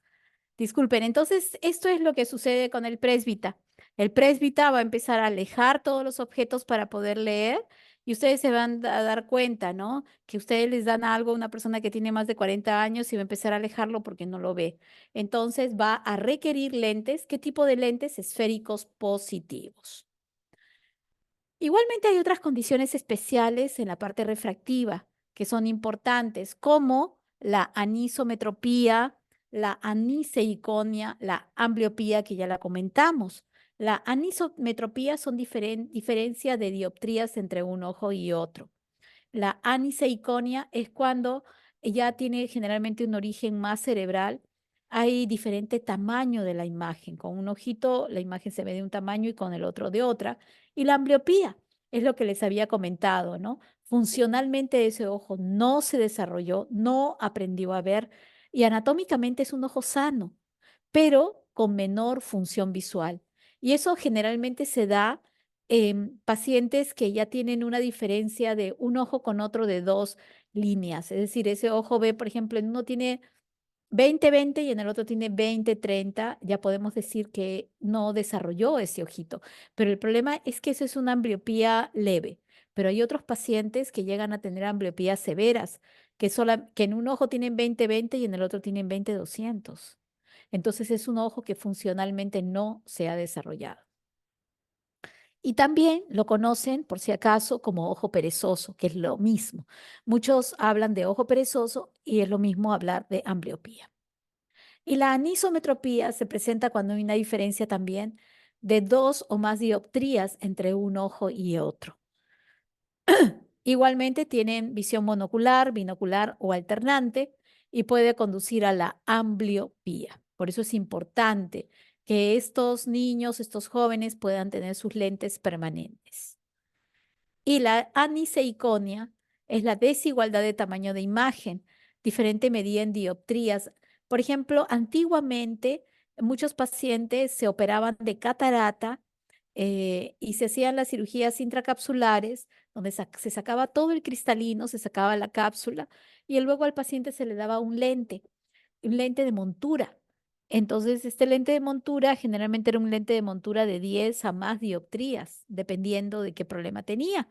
Disculpen, entonces esto es lo que sucede con el présbita. El présbita va a empezar a alejar todos los objetos para poder leer y ustedes se van a dar cuenta, ¿no? Que ustedes les dan algo a una persona que tiene más de 40 años y va a empezar a alejarlo porque no lo ve. Entonces va a requerir lentes. ¿Qué tipo de lentes? Esféricos positivos. Igualmente hay otras condiciones especiales en la parte refractiva que son importantes, como la anisometropía, la aniseiconia, la ambliopía, que ya la comentamos. La anisometropía son diferencia de dioptrías entre un ojo y otro. La aniseiconia es cuando ya tiene generalmente un origen más cerebral. Hay diferente tamaño de la imagen. Con un ojito la imagen se ve de un tamaño y con el otro de otra. Y la ambliopía es lo que les había comentado, ¿no? Funcionalmente ese ojo no se desarrolló, no aprendió a ver y anatómicamente es un ojo sano, pero con menor función visual. Y eso generalmente se da en pacientes que ya tienen una diferencia de un ojo con otro de 2 líneas. Es decir, ese ojo ve, por ejemplo, en uno tiene 20/20 y en el otro tiene 20/30, ya podemos decir que no desarrolló ese ojito. Pero el problema es que eso es una ambliopía leve. Pero hay otros pacientes que llegan a tener ambliopías severas, que en un ojo tienen 20/20 y en el otro tienen 20/200. Entonces es un ojo que funcionalmente no se ha desarrollado. Y también lo conocen, por si acaso, como ojo perezoso, que es lo mismo. Muchos hablan de ojo perezoso y es lo mismo hablar de ambliopía. Y la anisometropía se presenta cuando hay una diferencia también de 2 o más dioptrías entre un ojo y otro. Igualmente tienen visión monocular, binocular o alternante y puede conducir a la ambliopía. Por eso es importante que estos niños, estos jóvenes puedan tener sus lentes permanentes. Y la aniseiconia es la desigualdad de tamaño de imagen, diferente medida en dioptrías. Por ejemplo, antiguamente muchos pacientes se operaban de catarata y se hacían las cirugías intracapsulares, donde se sacaba todo el cristalino, se sacaba la cápsula y luego al paciente se le daba un lente de montura. Entonces, este lente de montura generalmente era un lente de montura de 10 a más dioptrías, dependiendo de qué problema tenía.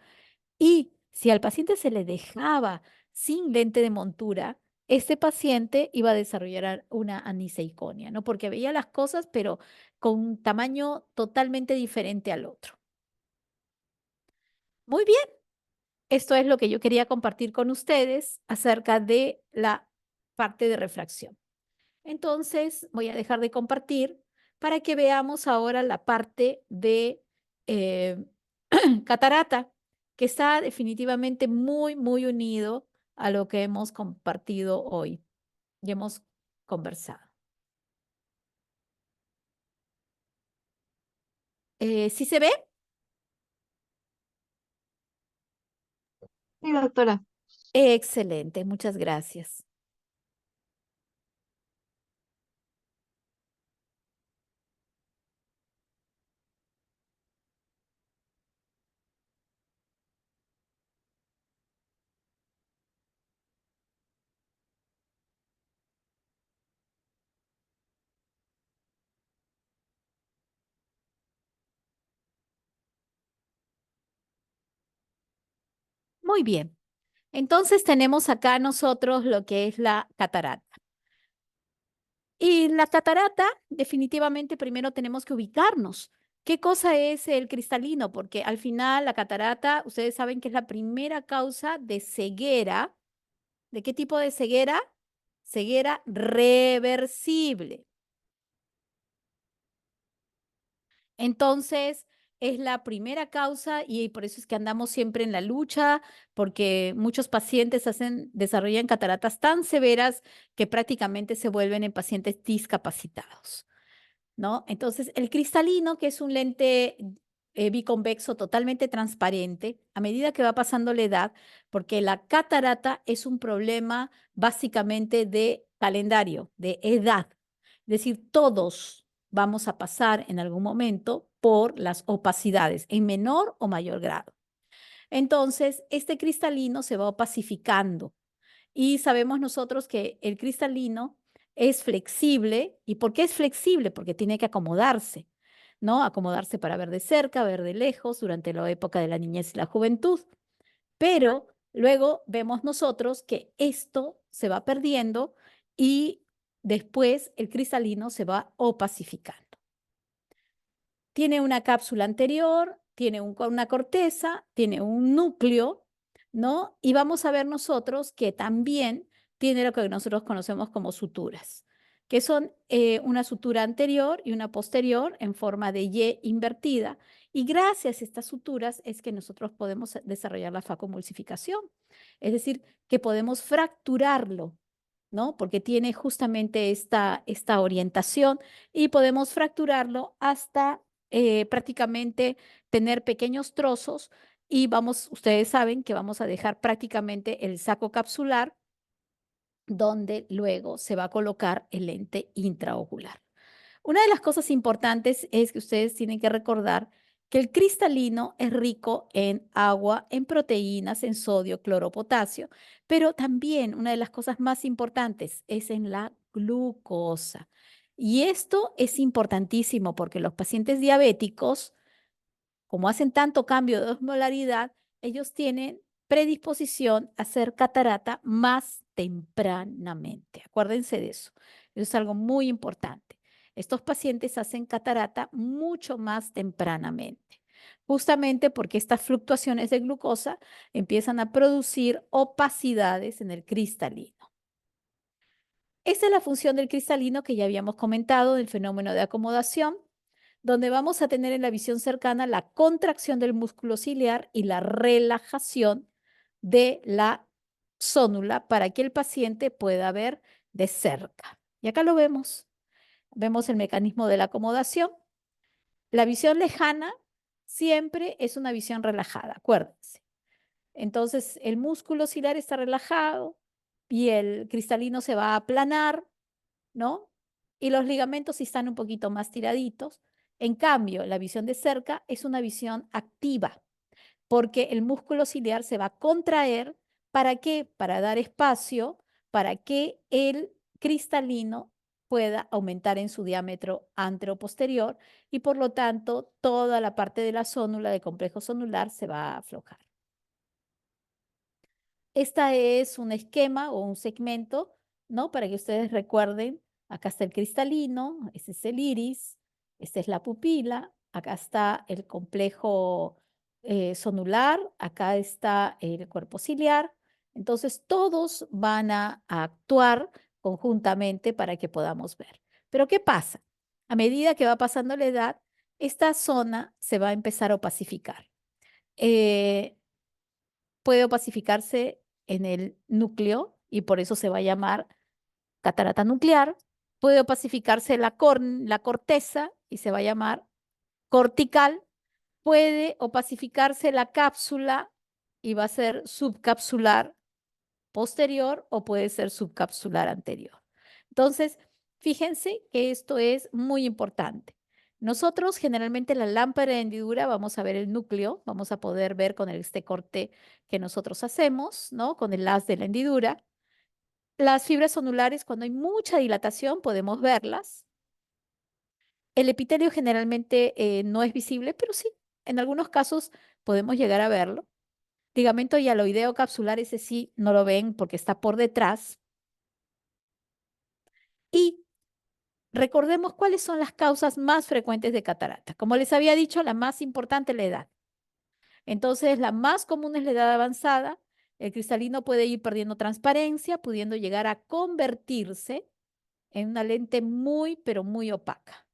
Y si al paciente se le dejaba sin lente de montura, este paciente iba a desarrollar una aniseiconia, ¿no? Porque veía las cosas, pero con un tamaño totalmente diferente al otro. Muy bien, esto es lo que yo quería compartir con ustedes acerca de la parte de refracción. Entonces, voy a dejar de compartir para que veamos ahora la parte de eh, catarata, que está definitivamente muy, muy unido a lo que hemos compartido hoy y hemos conversado. ¿Sí se ve? Sí, doctora. Excelente, muchas gracias. Muy bien. Entonces tenemos acá nosotros lo que es la catarata. Y la catarata, definitivamente primero tenemos que ubicarnos. ¿Qué cosa es el cristalino? Porque al final la catarata, ustedes saben que es la primera causa de ceguera. ¿De qué tipo de ceguera? Ceguera reversible. Entonces, es la primera causa y por eso es que andamos siempre en la lucha, porque muchos pacientes desarrollan cataratas tan severas que prácticamente se vuelven en pacientes discapacitados, ¿no? Entonces, el cristalino, que es un lente biconvexo totalmente transparente, a medida que va pasando la edad, porque la catarata es un problema básicamente de calendario, de edad. Es decir, todos vamos a pasar en algún momento por las opacidades, en menor o mayor grado. Entonces, este cristalino se va opacificando y sabemos nosotros que el cristalino es flexible. ¿Y por qué es flexible? Porque tiene que acomodarse, ¿no? Acomodarse para ver de cerca, ver de lejos durante la época de la niñez y la juventud. Pero luego vemos nosotros que esto se va perdiendo y después el cristalino se va opacificando. Tiene una cápsula anterior, tiene una corteza, tiene un núcleo, ¿no? Y vamos a ver nosotros que también tiene lo que nosotros conocemos como suturas, que son una sutura anterior y una posterior en forma de Y invertida. Y gracias a estas suturas es que nosotros podemos desarrollar la facomulsificación, es decir, que podemos fracturarlo, ¿no? Porque tiene justamente esta orientación y podemos fracturarlo hasta prácticamente tener pequeños trozos y ustedes saben que vamos a dejar prácticamente el saco capsular donde luego se va a colocar el lente intraocular. Una de las cosas importantes es que ustedes tienen que recordar que el cristalino es rico en agua, en proteínas, en sodio, cloro, potasio, pero también una de las cosas más importantes es en la glucosa. Y esto es importantísimo porque los pacientes diabéticos, como hacen tanto cambio de osmolaridad, ellos tienen predisposición a hacer catarata más tempranamente. Acuérdense de eso. Eso es algo muy importante. Estos pacientes hacen catarata mucho más tempranamente, justamente porque estas fluctuaciones de glucosa empiezan a producir opacidades en el cristalino. Esta es la función del cristalino que ya habíamos comentado del fenómeno de acomodación, donde vamos a tener en la visión cercana la contracción del músculo ciliar y la relajación de la zónula para que el paciente pueda ver de cerca. Y acá lo vemos. Vemos el mecanismo de la acomodación. La visión lejana siempre es una visión relajada, acuérdense. Entonces, el músculo ciliar está relajado y el cristalino se va a aplanar, ¿no? Y los ligamentos sí están un poquito más tiraditos. En cambio, la visión de cerca es una visión activa, porque el músculo ciliar se va a contraer. ¿Para qué? Para dar espacio para que el cristalino pueda aumentar en su diámetro anteroposterior y por lo tanto toda la parte de la zónula, del complejo zonular, se va a aflojar. Esta es un esquema o un segmento, ¿no? Para que ustedes recuerden, acá está el cristalino, ese es el iris, esta es la pupila, acá está el complejo zonular, acá está el cuerpo ciliar. Entonces, todos van a actuar conjuntamente para que podamos ver. Pero, ¿qué pasa? A medida que va pasando la edad, esta zona se va a empezar a opacificar. Eh, Puede opacificarse en el núcleo y por eso se va a llamar catarata nuclear. Puede opacificarse la corteza y se va a llamar cortical. Puede opacificarse la cápsula y va a ser subcapsular posterior o puede ser subcapsular anterior. Entonces, fíjense que esto es muy importante. Nosotros generalmente la lámpara de hendidura vamos a ver el núcleo, vamos a poder ver con este corte que nosotros hacemos, ¿no? Con el haz de la hendidura. Las fibras zonulares, cuando hay mucha dilatación, podemos verlas. El epitelio generalmente no es visible, pero sí, en algunos casos podemos llegar a verlo. Ligamento hialoideo capsular, ese sí no lo ven porque está por detrás. Y recordemos cuáles son las causas más frecuentes de catarata. Como les había dicho, la más importante es la edad. Entonces, la más común es la edad avanzada. El cristalino puede ir perdiendo transparencia, pudiendo llegar a convertirse en una lente muy, pero muy opaca,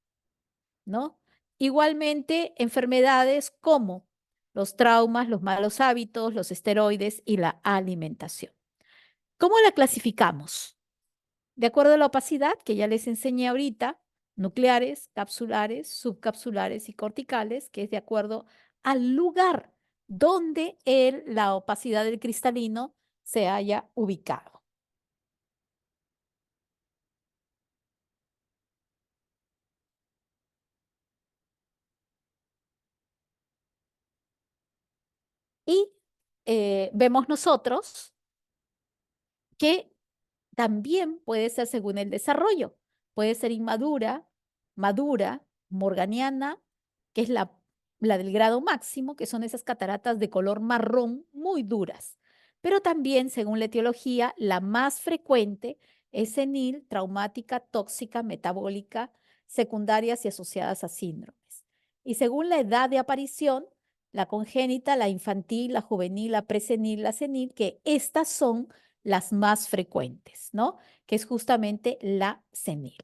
¿no? Igualmente, enfermedades como los traumas, los malos hábitos, los esteroides y la alimentación. ¿Cómo la clasificamos? De acuerdo a la opacidad que ya les enseñé ahorita, nucleares, capsulares, subcapsulares y corticales, que es de acuerdo al lugar donde la opacidad del cristalino se haya ubicado. Y vemos nosotros que también puede ser según el desarrollo. Puede ser inmadura, madura, morganiana, que es la del grado máximo, que son esas cataratas de color marrón muy duras. Pero también, según la etiología, la más frecuente es senil, traumática, tóxica, metabólica, secundarias y asociadas a síndromes. Y según la edad de aparición, la congénita, la infantil, la juvenil, la presenil, la senil, que estas son las más frecuentes, ¿no? Que es justamente la senil.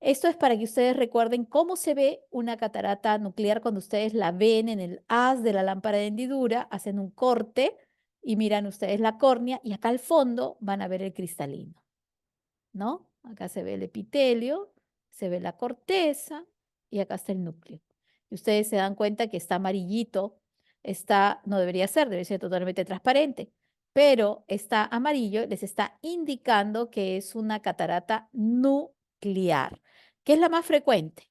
Esto es para que ustedes recuerden cómo se ve una catarata nuclear cuando ustedes la ven en el haz de la lámpara de hendidura, hacen un corte y miran ustedes la córnea y acá al fondo van a ver el cristalino, ¿no? Acá se ve el epitelio, se ve la corteza y acá está el núcleo. Y ustedes se dan cuenta que está amarillito, no debería ser, debe ser totalmente transparente, pero está amarillo, les está indicando que es una catarata nuclear, que es la más frecuente,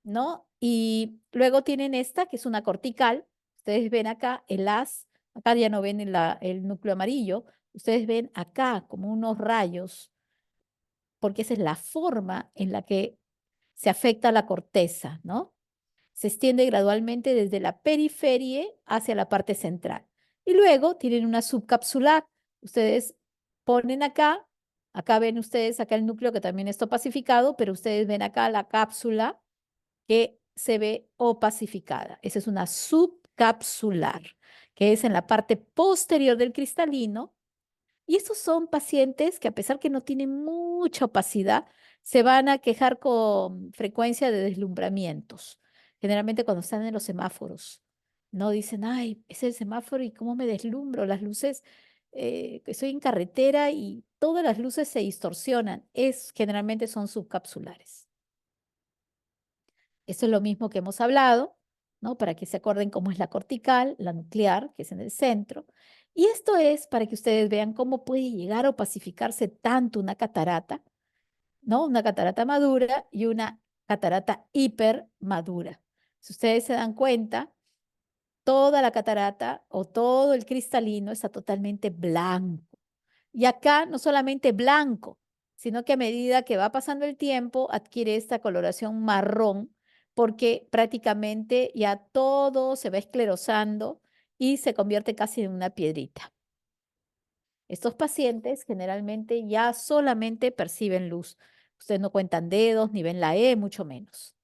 ¿no? Y luego tienen esta, que es una cortical. Ustedes ven acá el haz, acá ya no ven el núcleo amarillo, ustedes ven acá como unos rayos porque esa es la forma en la que se afecta la corteza, ¿no? Se extiende gradualmente desde la periferia hacia la parte central. Y luego tienen una subcapsular. Ustedes ponen acá ven ustedes acá el núcleo que también está opacificado, pero ustedes ven acá la cápsula que se ve opacificada. Esa es una subcapsular, que es en la parte posterior del cristalino y estos son pacientes que a pesar que no tienen mucha opacidad, se van a quejar con frecuencia de deslumbramientos. Generalmente cuando están en los semáforos, no dicen, ay, es el semáforo y cómo me deslumbro, las luces, estoy en carretera y todas las luces se distorsionan. Generalmente son subcapsulares. Esto es lo mismo que hemos hablado, ¿no? Para que se acuerden cómo es la cortical, la nuclear, que es en el centro. Y esto es para que ustedes vean cómo puede llegar a opacificarse tanto una catarata, ¿no? Una catarata madura y una catarata hipermadura. Si ustedes se dan cuenta, toda la catarata o todo el cristalino está totalmente blanco. Y acá no solamente blanco, sino que a medida que va pasando el tiempo adquiere esta coloración marrón porque prácticamente ya todo se va esclerosando y se convierte casi en una piedrita. Estos pacientes generalmente ya solamente perciben luz. Ustedes no cuentan dedos ni ven la E, mucho menos.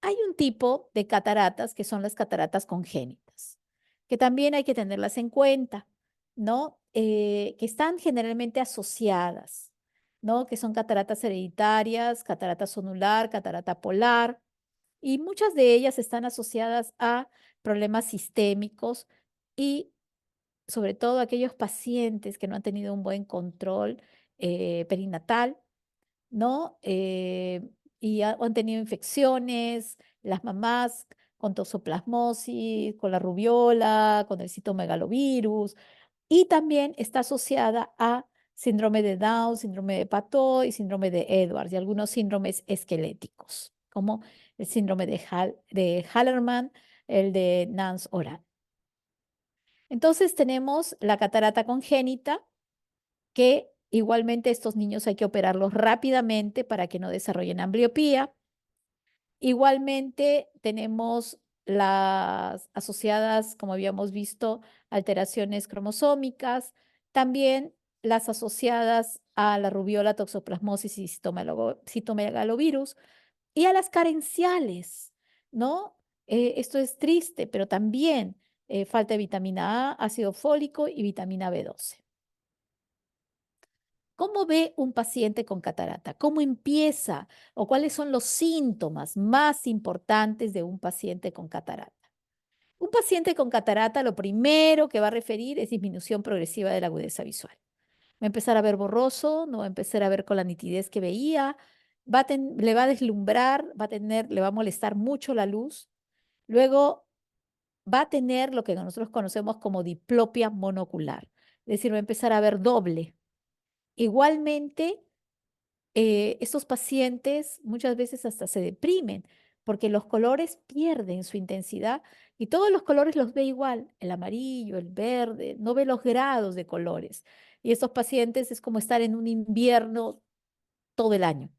Hay un tipo de cataratas que son las cataratas congénitas, que también hay que tenerlas en cuenta, ¿no? Que están generalmente asociadas, ¿no? Que son cataratas hereditarias, catarata sonular, catarata polar, y muchas de ellas están asociadas a problemas sistémicos y sobre todo aquellos pacientes que no han tenido un buen control perinatal, ¿no? Y han tenido infecciones, las mamás con toxoplasmosis, con la rubiola, con el citomegalovirus, y también está asociada a síndrome de Down, síndrome de Patot y síndrome de Edwards y algunos síndromes esqueléticos, como el síndrome de Hallerman, el de Nance-Horan. Entonces tenemos la catarata congénita, que igualmente estos niños hay que operarlos rápidamente para que no desarrollen ambliopía. Igualmente tenemos las asociadas, como habíamos visto, alteraciones cromosómicas, también las asociadas a la rubiola, toxoplasmosis y citomegalovirus y a las carenciales, ¿no? Esto es triste, pero también falta de vitamina A, ácido fólico y vitamina B12. ¿Cómo ve un paciente con catarata? ¿Cómo empieza? ¿O cuáles son los síntomas más importantes de un paciente con catarata? Un paciente con catarata lo primero que va a referir es disminución progresiva de la agudeza visual. Va a empezar a ver borroso, no va a empezar a ver con la nitidez que veía, le va a deslumbrar, le va a molestar mucho la luz. Luego va a tener lo que nosotros conocemos como diplopia monocular, es decir, va a empezar a ver doble. Igualmente, estos pacientes muchas veces hasta se deprimen porque los colores pierden su intensidad y todos los colores los ve igual, el amarillo, el verde, no ve los grados de colores. Y estos pacientes es como estar en un invierno todo el año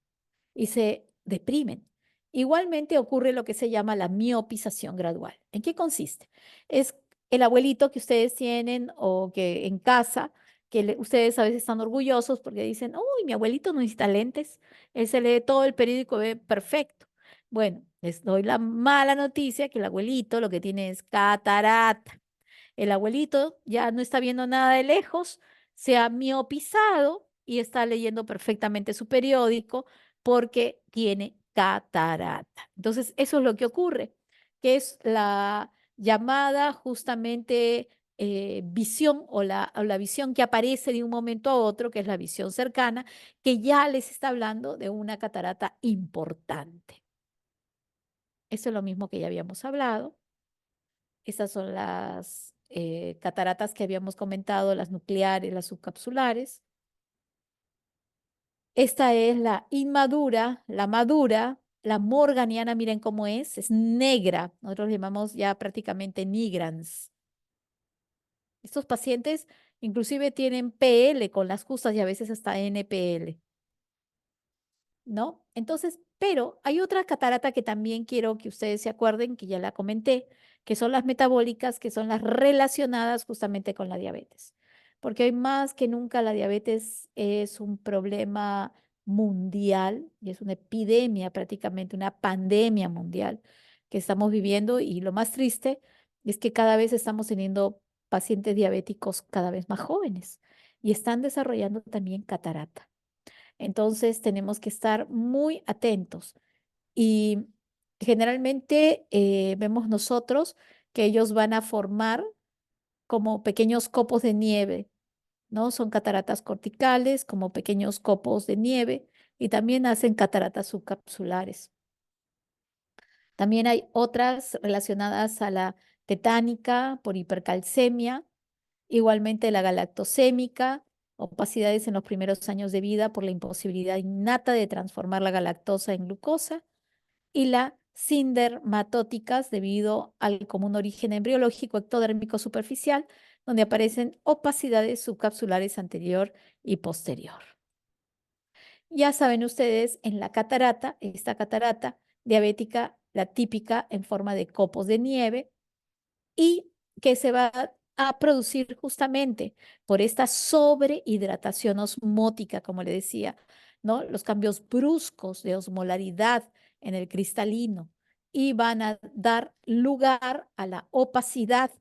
y se deprimen. Igualmente ocurre lo que se llama la miopización gradual. ¿En qué consiste? Es el abuelito que ustedes tienen o que en casa, que ustedes a veces están orgullosos porque dicen, uy, mi abuelito no necesita lentes, él se lee todo el periódico, ve perfecto. Bueno, les doy la mala noticia que el abuelito lo que tiene es catarata. El abuelito ya no está viendo nada de lejos, se ha miopizado y está leyendo perfectamente su periódico porque tiene catarata. Entonces, eso es lo que ocurre, que es la llamada justamente visión o la visión que aparece de un momento a otro, que es la visión cercana, que ya les está hablando de una catarata importante. Eso es lo mismo que ya habíamos hablado. Estas son las cataratas que habíamos comentado, las nucleares, las subcapsulares. Esta es la inmadura, la madura, la morganiana, miren cómo es negra. Nosotros le llamamos ya prácticamente nigrans. Estos pacientes inclusive tienen PL con las justas y a veces hasta NPL. ¿No? Entonces, pero hay otra catarata que también quiero que ustedes se acuerden, que ya la comenté, que son las metabólicas, que son las relacionadas justamente con la diabetes. Porque hoy más que nunca la diabetes es un problema mundial y es una epidemia, prácticamente una pandemia mundial que estamos viviendo y lo más triste es que cada vez estamos teniendo pacientes diabéticos cada vez más jóvenes y están desarrollando también catarata. Entonces tenemos que estar muy atentos y generalmente vemos nosotros que ellos van a formar como pequeños copos de nieve, ¿no? Son cataratas corticales como pequeños copos de nieve y también hacen cataratas subcapsulares. También hay otras relacionadas a la tetánica por hipercalcemia. Igualmente la galactosémica, opacidades en los primeros años de vida por la imposibilidad innata de transformar la galactosa en glucosa, y la sindermatóticas debido al común origen embriológico ectodérmico superficial, donde aparecen opacidades subcapsulares anterior y posterior. Ya saben ustedes, en la catarata, esta catarata diabética, la típica en forma de copos de nieve, y que se va a producir justamente por esta sobrehidratación osmótica, como le decía, ¿no? Los cambios bruscos de osmolaridad en el cristalino y van a dar lugar a la opacidad.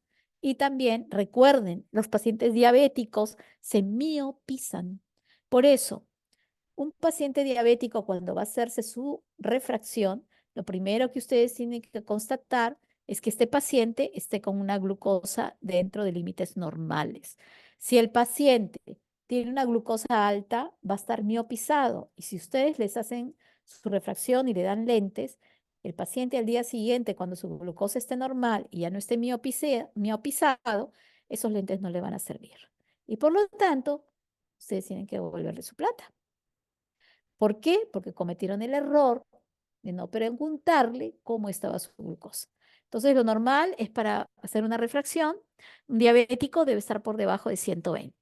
Y también recuerden, los pacientes diabéticos se miopizan. Por eso, un paciente diabético cuando va a hacerse su refracción, lo primero que ustedes tienen que constatar es que este paciente esté con una glucosa dentro de límites normales. Si el paciente tiene una glucosa alta, va a estar miopizado. Y si ustedes les hacen su refracción y le dan lentes, el paciente al día siguiente, cuando su glucosa esté normal y ya no esté miopizado, esos lentes no le van a servir. Y por lo tanto, ustedes tienen que devolverle su plata. ¿Por qué? Porque cometieron el error de no preguntarle cómo estaba su glucosa. Entonces, lo normal es para hacer una refracción, un diabético debe estar por debajo de 120,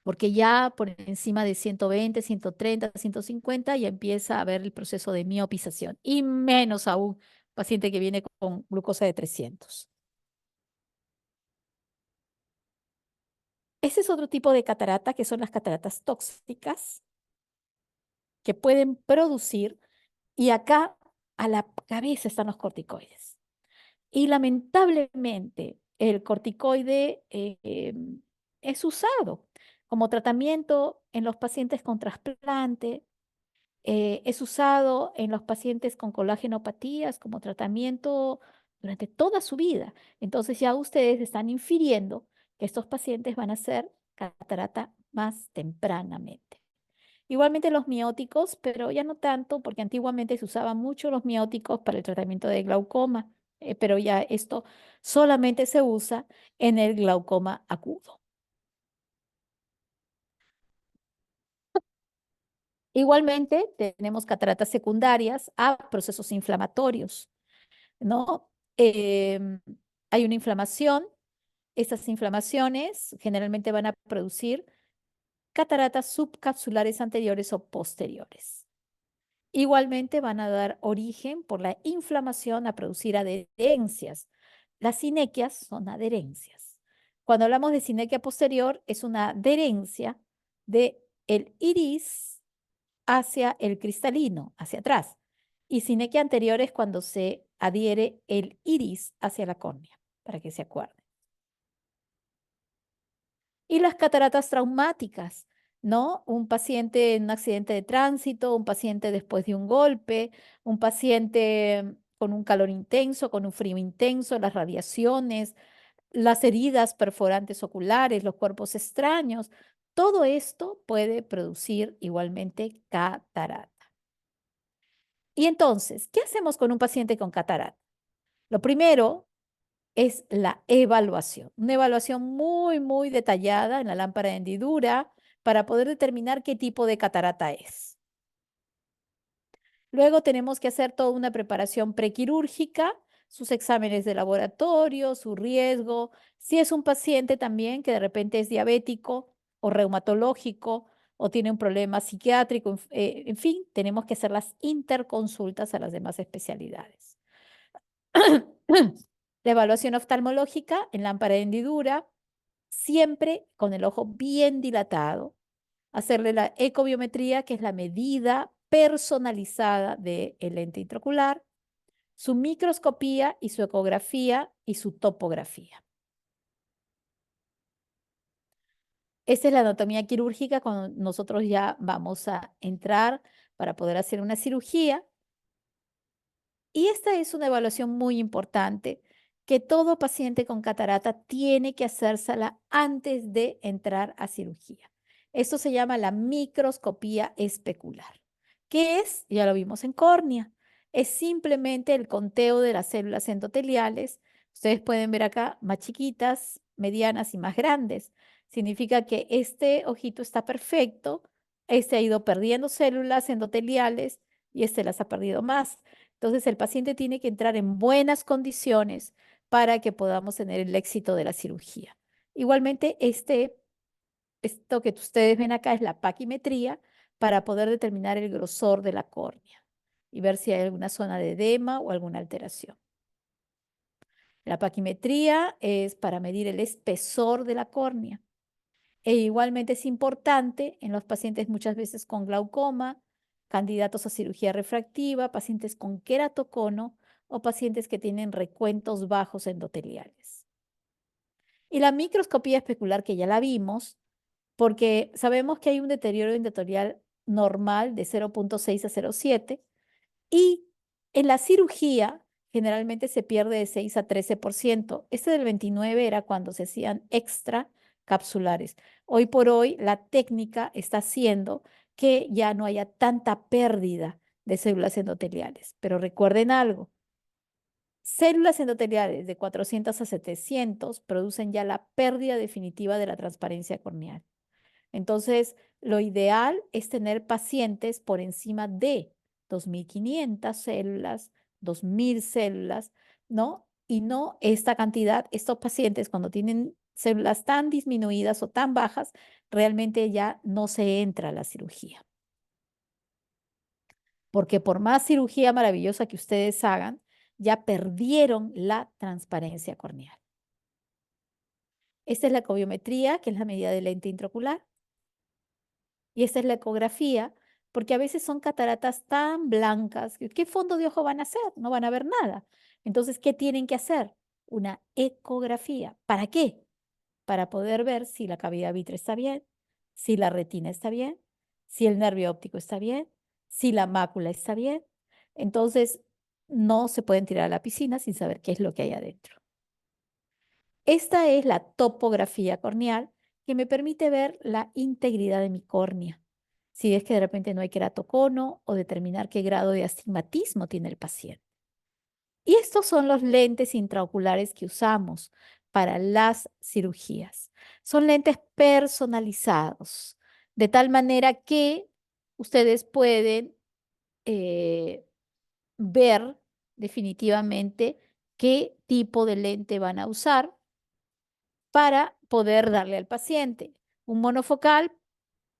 porque ya por encima de 120, 130, 150 ya empieza a haber el proceso de miopización y menos aún paciente que viene con glucosa de 300. Ese es otro tipo de catarata que son las cataratas tóxicas que pueden producir. Y acá a la cabeza están los corticoides. Y lamentablemente el corticoide es usado como tratamiento en los pacientes con trasplante, es usado en los pacientes con colagenopatías como tratamiento durante toda su vida. Entonces ya ustedes están infiriendo que estos pacientes van a hacer catarata más tempranamente. Igualmente los mióticos, pero ya no tanto, porque antiguamente se usaban mucho los mióticos para el tratamiento de glaucoma, pero ya esto solamente se usa en el glaucoma agudo. Igualmente tenemos cataratas secundarias a procesos inflamatorios, ¿no? em, hay una inflamación. Estas inflamaciones generalmente van a producir cataratas subcapsulares anteriores o posteriores. Igualmente van a dar origen por la inflamación a producir adherencias. Las sinequias son adherencias. Cuando hablamos de sinequia posterior, es una adherencia de el iris hacia el cristalino, hacia atrás. Y sinequia anterior es cuando se adhiere el iris hacia la córnea, para que se acuerden. Y las cataratas traumáticas, ¿no? Un paciente en un accidente de tránsito, un paciente después de un golpe, un paciente con un calor intenso, con un frío intenso, las radiaciones, las heridas perforantes oculares, los cuerpos extraños, todo esto puede producir igualmente catarata. Y entonces, ¿qué hacemos con un paciente con catarata? Lo primero es la evaluación. Una evaluación muy, muy detallada en la lámpara de hendidura para poder determinar qué tipo de catarata es. Luego tenemos que hacer toda una preparación prequirúrgica, sus exámenes de laboratorio, su riesgo. Si es un paciente también que de repente es diabético o reumatológico o tiene un problema psiquiátrico, en fin, tenemos que hacer las interconsultas a las demás especialidades. La evaluación oftalmológica en lámpara de hendidura, siempre con el ojo bien dilatado. Hacerle la ecobiometría, que es la medida personalizada del lente intraocular, su microscopía y su ecografía y su topografía. Esta es la anatomía quirúrgica cuando nosotros ya vamos a entrar para poder hacer una cirugía. Y esta es una evaluación muy importante que todo paciente con catarata tiene que hacérsela antes de entrar a cirugía. Esto se llama la microscopía especular. ¿Qué es? Ya lo vimos en córnea. Es simplemente el conteo de las células endoteliales. Ustedes pueden ver acá más chiquitas, medianas y más grandes. Significa que este ojito está perfecto, este ha ido perdiendo células endoteliales y este las ha perdido más. Entonces, el paciente tiene que entrar en buenas condiciones para que podamos tener el éxito de la cirugía. Igualmente, esto que ustedes ven acá es la paquimetría para poder determinar el grosor de la córnea y ver si hay alguna zona de edema o alguna alteración. La paquimetría es para medir el espesor de la córnea. E igualmente es importante en los pacientes muchas veces con glaucoma, candidatos a cirugía refractiva, pacientes con queratocono o pacientes que tienen recuentos bajos endoteliales. Y la microscopía especular, que ya la vimos, porque sabemos que hay un deterioro endotelial normal de 0,6 a 0,7 y en la cirugía generalmente se pierde de 6 a 13%. Este del 29 era cuando se hacían extracapsulares. Hoy por hoy la técnica está haciendo que ya no haya tanta pérdida de células endoteliales. Pero recuerden algo, células endoteliales de 400 a 700 producen ya la pérdida definitiva de la transparencia corneal. Entonces, lo ideal es tener pacientes por encima de 2.500 células, 2.000 células, ¿no? Y no esta cantidad, estos pacientes cuando tienen células tan disminuidas o tan bajas, realmente ya no se entra a la cirugía. Porque por más cirugía maravillosa que ustedes hagan, ya perdieron la transparencia corneal. Esta es la ecobiometría, que es la medida del lente intraocular. Y esta es la ecografía, porque a veces son cataratas tan blancas, ¿qué fondo de ojo van a hacer? No van a ver nada. Entonces, ¿qué tienen que hacer? Una ecografía. ¿Para qué? Para poder ver si la cavidad vitrea está bien, si la retina está bien, si el nervio óptico está bien, si la mácula está bien. Entonces, no se pueden tirar a la piscina sin saber qué es lo que hay adentro. Esta es la topografía corneal que me permite ver la integridad de mi córnea. Si es que de repente no hay queratocono o determinar qué grado de astigmatismo tiene el paciente. Y estos son los lentes intraoculares que usamos para las cirugías. Son lentes personalizados, de tal manera que ustedes pueden ver definitivamente qué tipo de lente van a usar para poder darle al paciente. Un monofocal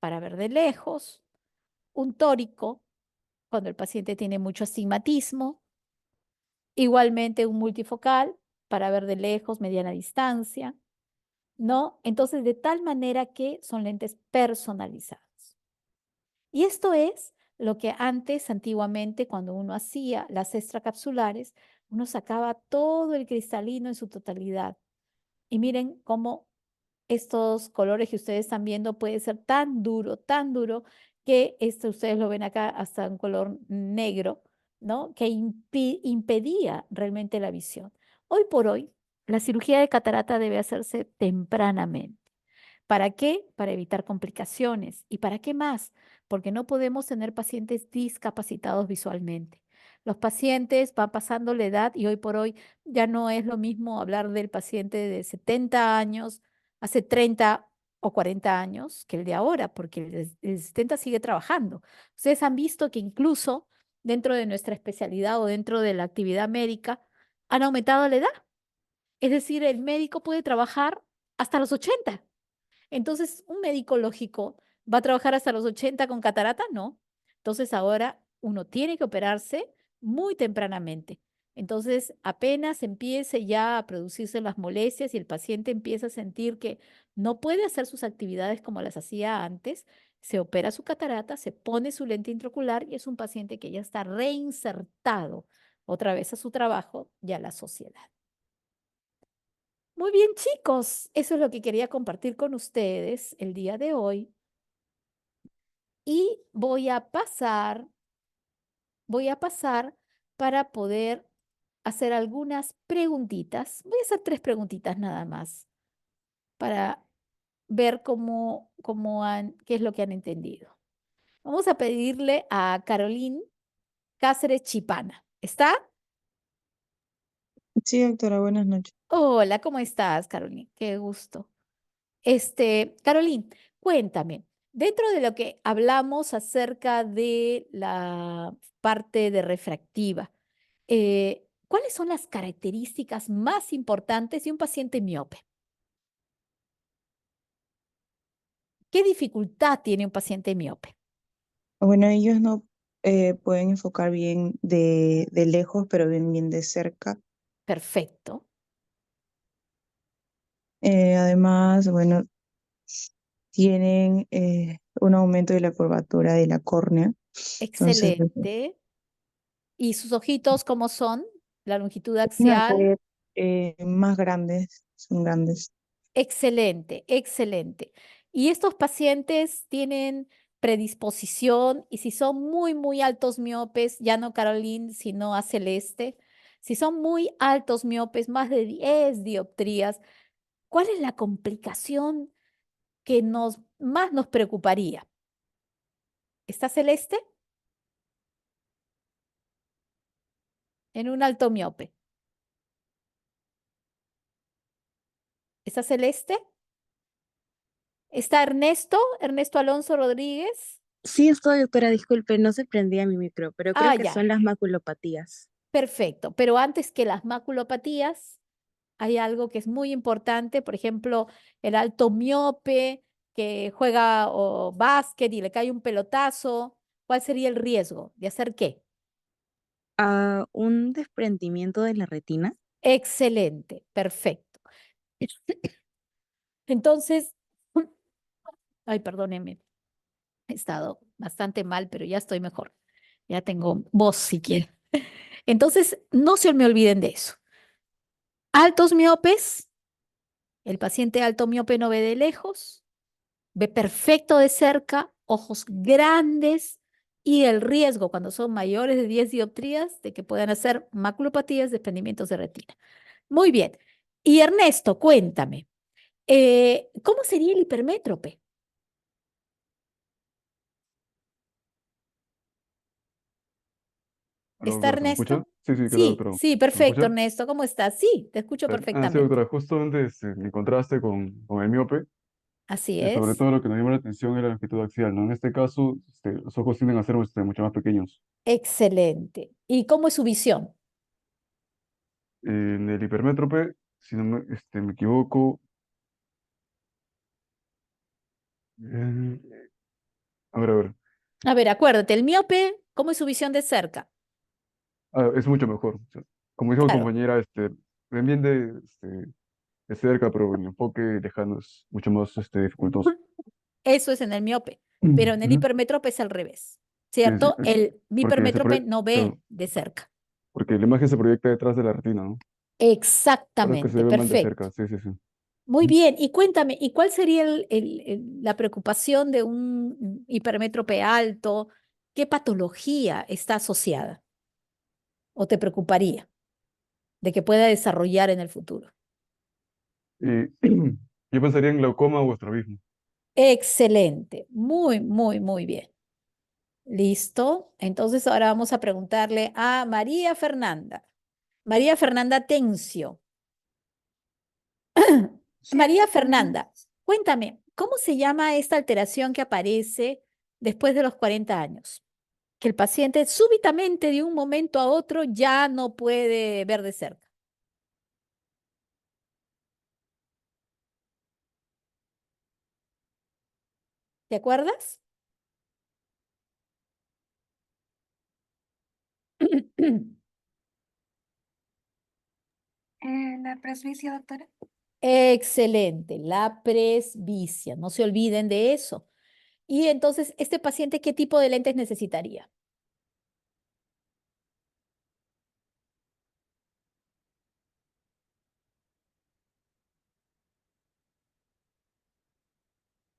para ver de lejos, un tórico cuando el paciente tiene mucho astigmatismo, igualmente un multifocal para ver de lejos, mediana distancia, ¿no? Entonces, de tal manera que son lentes personalizados. Y esto es lo que antes, antiguamente, cuando uno hacía las extracapsulares, uno sacaba todo el cristalino en su totalidad. Y miren cómo estos colores que ustedes están viendo puede ser tan duro, que esto ustedes lo ven acá hasta un color negro, ¿no? Que impedía realmente la visión. Hoy por hoy, la cirugía de catarata debe hacerse tempranamente. ¿Para qué? Para evitar complicaciones. ¿Y para qué más? Porque no podemos tener pacientes discapacitados visualmente. Los pacientes van pasando la edad y hoy por hoy ya no es lo mismo hablar del paciente de 70 años, hace 30 o 40 años, que el de ahora, porque el 70 sigue trabajando. Ustedes han visto que incluso dentro de nuestra especialidad o dentro de la actividad médica han aumentado la edad. Es decir, el médico puede trabajar hasta los 80. Entonces, ¿un médico lógico va a trabajar hasta los 80 con catarata? No. Entonces, ahora uno tiene que operarse muy tempranamente. Entonces, apenas empiece ya a producirse las molestias y el paciente empieza a sentir que no puede hacer sus actividades como las hacía antes, se opera su catarata, se pone su lente intraocular y es un paciente que ya está reinsertado otra vez a su trabajo y a la sociedad. Muy bien, chicos, eso es lo que quería compartir con ustedes el día de hoy. Y voy a pasar para poder hacer algunas preguntitas. Voy a hacer 3 preguntitas nada más para ver qué es lo que han entendido. Vamos a pedirle a Caroline Cáceres Chipana. ¿Está? Sí, doctora, buenas noches. Hola, ¿cómo estás, Caroline? Qué gusto. Caroline, cuéntame, dentro de lo que hablamos acerca de la parte de refractiva, ¿cuáles son las características más importantes de un paciente miope? ¿Qué dificultad tiene un paciente miope? Bueno, ellos no pueden enfocar bien de lejos, pero bien de cerca. Perfecto, Además, bueno, tienen un aumento de la curvatura de la córnea. Entonces, excelente. ¿Y sus ojitos cómo son? La longitud van a axial. ser más grandes, son grandes. Excelente, excelente. ¿Y estos pacientes tienen predisposición? Y si son muy altos miopes, ya no Caroline, sino a Celeste, si son muy altos miopes, más de 10 dioptrías, ¿cuál es la complicación que más nos preocuparía? ¿Está Celeste en un alto miope? ¿Está Celeste? ¿Está Ernesto? ¿Ernesto Alonso Rodríguez? Sí, estoy, doctora, disculpe, no se prendía mi micro, pero creo Ah, que ya, son las maculopatías. perfecto. Pero antes que las maculopatías, hay algo que es muy importante, por ejemplo, el alto miope que juega o básquet y le cae un pelotazo. ¿Cuál sería el riesgo de hacer qué? Un desprendimiento de la retina. Excelente, perfecto. Entonces, ay, perdónenme, he estado bastante mal, pero ya estoy mejor. Ya tengo voz si quieren. Entonces, no se me olviden de eso. Altos miopes, el paciente alto miope no ve de lejos, ve perfecto de cerca, ojos grandes y el riesgo cuando son mayores de 10 dioptrías de que puedan hacer maculopatías, desprendimientos de retina. Muy bien. Y Ernesto, cuéntame, ¿cómo sería el hipermétrope? Hola, ¿Está doctora, ¿se me escucha? Ernesto? Sí, sí, claro, Sí, doctora. sí, ¿Se me perfecto, escucha? Ernesto. ¿Cómo estás? Sí, te escucho Sí, perfectamente. doctora, justamente en contraste con el miope, Así sobre es. todo lo que nos llama la atención es la longitud axial, ¿no? En este caso, los ojos tienden a ser mucho más pequeños. Excelente. ¿Y cómo es su visión? En el hipermétrope, si no me equivoco, eh, a ver, A ver, acuérdate, el miope, ¿cómo es su visión de cerca? es mucho mejor. O sea, como dijo mi Claro, compañera, ven bien de cerca, pero el enfoque lejano es mucho más dificultoso. eso es en el miope, pero en el Ujú. hipermétrope es al revés, Sí, sí, ¿cierto? El porque hipermétrope no ve claro, de cerca. porque la imagen se proyecta detrás de la retina, ¿no? Por eso es que se Exactamente, ve mal de cerca, perfecto. sí, sí, sí. Muy bien, y cuéntame, ¿y cuál sería la preocupación de un hipermétrope alto? ¿Qué patología está asociada o te preocuparía de que pueda desarrollar en el futuro? Y yo pensaría en glaucoma o estrabismo. Excelente, muy, muy, muy bien. Listo. Entonces ahora vamos a preguntarle a María Fernanda. María Fernanda Tencio. María Fernanda, cuéntame, ¿cómo se llama esta alteración que aparece después de los 40 años? Que el paciente súbitamente de un momento a otro ya no puede ver de cerca. ¿Te acuerdas? La presbicia, doctora. Excelente, la presbicia, no se olviden de eso. Y entonces, ¿este paciente qué tipo de lentes necesitaría?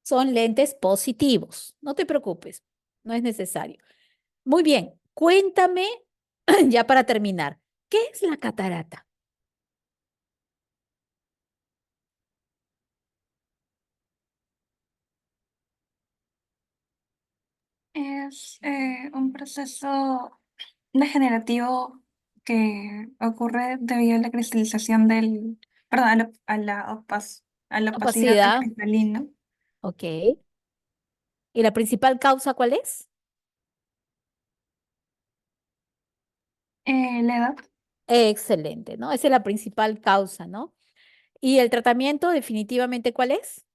Son lentes positivos, no te preocupes, no es necesario. Muy bien, cuéntame, ya para terminar, ¿qué es la catarata? Es un proceso degenerativo que ocurre debido a la cristalización perdón, a la opacidad del Opacidad, cristalino. ok. ¿Y la principal causa cuál es? La edad, Excelente, ¿no? Esa es la principal causa, ¿no? ¿Y el tratamiento definitivamente cuál es?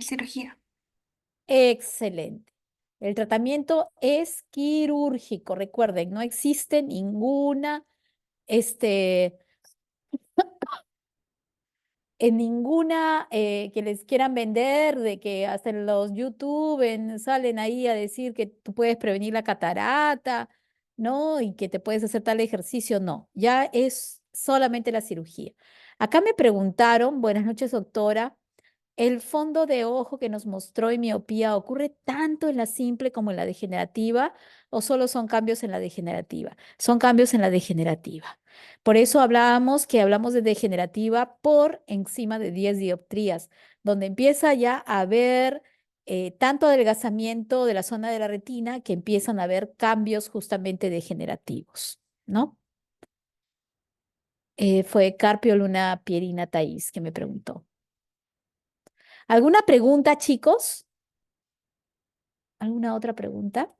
cirugía. Excelente. El tratamiento es quirúrgico, recuerden, no existe ninguna, este, en ninguna que les quieran vender, de que hasta en los YouTube salen ahí a decir que tú puedes prevenir la catarata, ¿no? Y que te puedes hacer tal ejercicio, no, ya es solamente la cirugía. Acá me preguntaron, buenas noches, doctora. ¿El fondo de ojo que nos mostró en miopía ocurre tanto en la simple como en la degenerativa o solo son cambios en la degenerativa? Son cambios en la degenerativa. Por eso hablamos de degenerativa por encima de 10 dioptrías, donde empieza ya a haber tanto adelgazamiento de la zona de la retina que empiezan a haber cambios justamente degenerativos, ¿no? Fue Carpio Luna Pierina Thaís que me preguntó. ¿Alguna pregunta, chicos? ¿Alguna otra pregunta?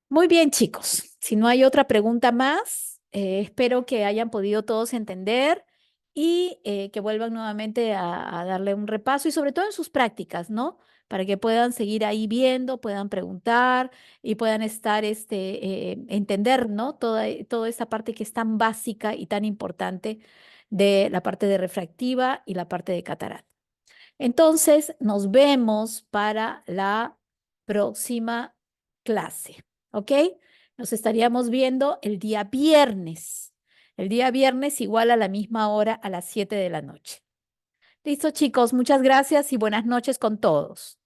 Muy bien, chicos. Si no hay otra pregunta más, espero que hayan podido todos entender y que vuelvan nuevamente a darle un repaso y sobre todo en sus prácticas, ¿no? Para que puedan seguir ahí viendo, puedan preguntar y puedan estar, entender, ¿no? Toda esta parte que es tan básica y tan importante de la parte de refractiva y la parte de catarata. Entonces, nos vemos para la próxima clase, ¿ok? Nos estaríamos viendo el día viernes. El día viernes igual a la misma hora, a las 7 de la noche. Listo, chicos, muchas gracias y buenas noches con todos.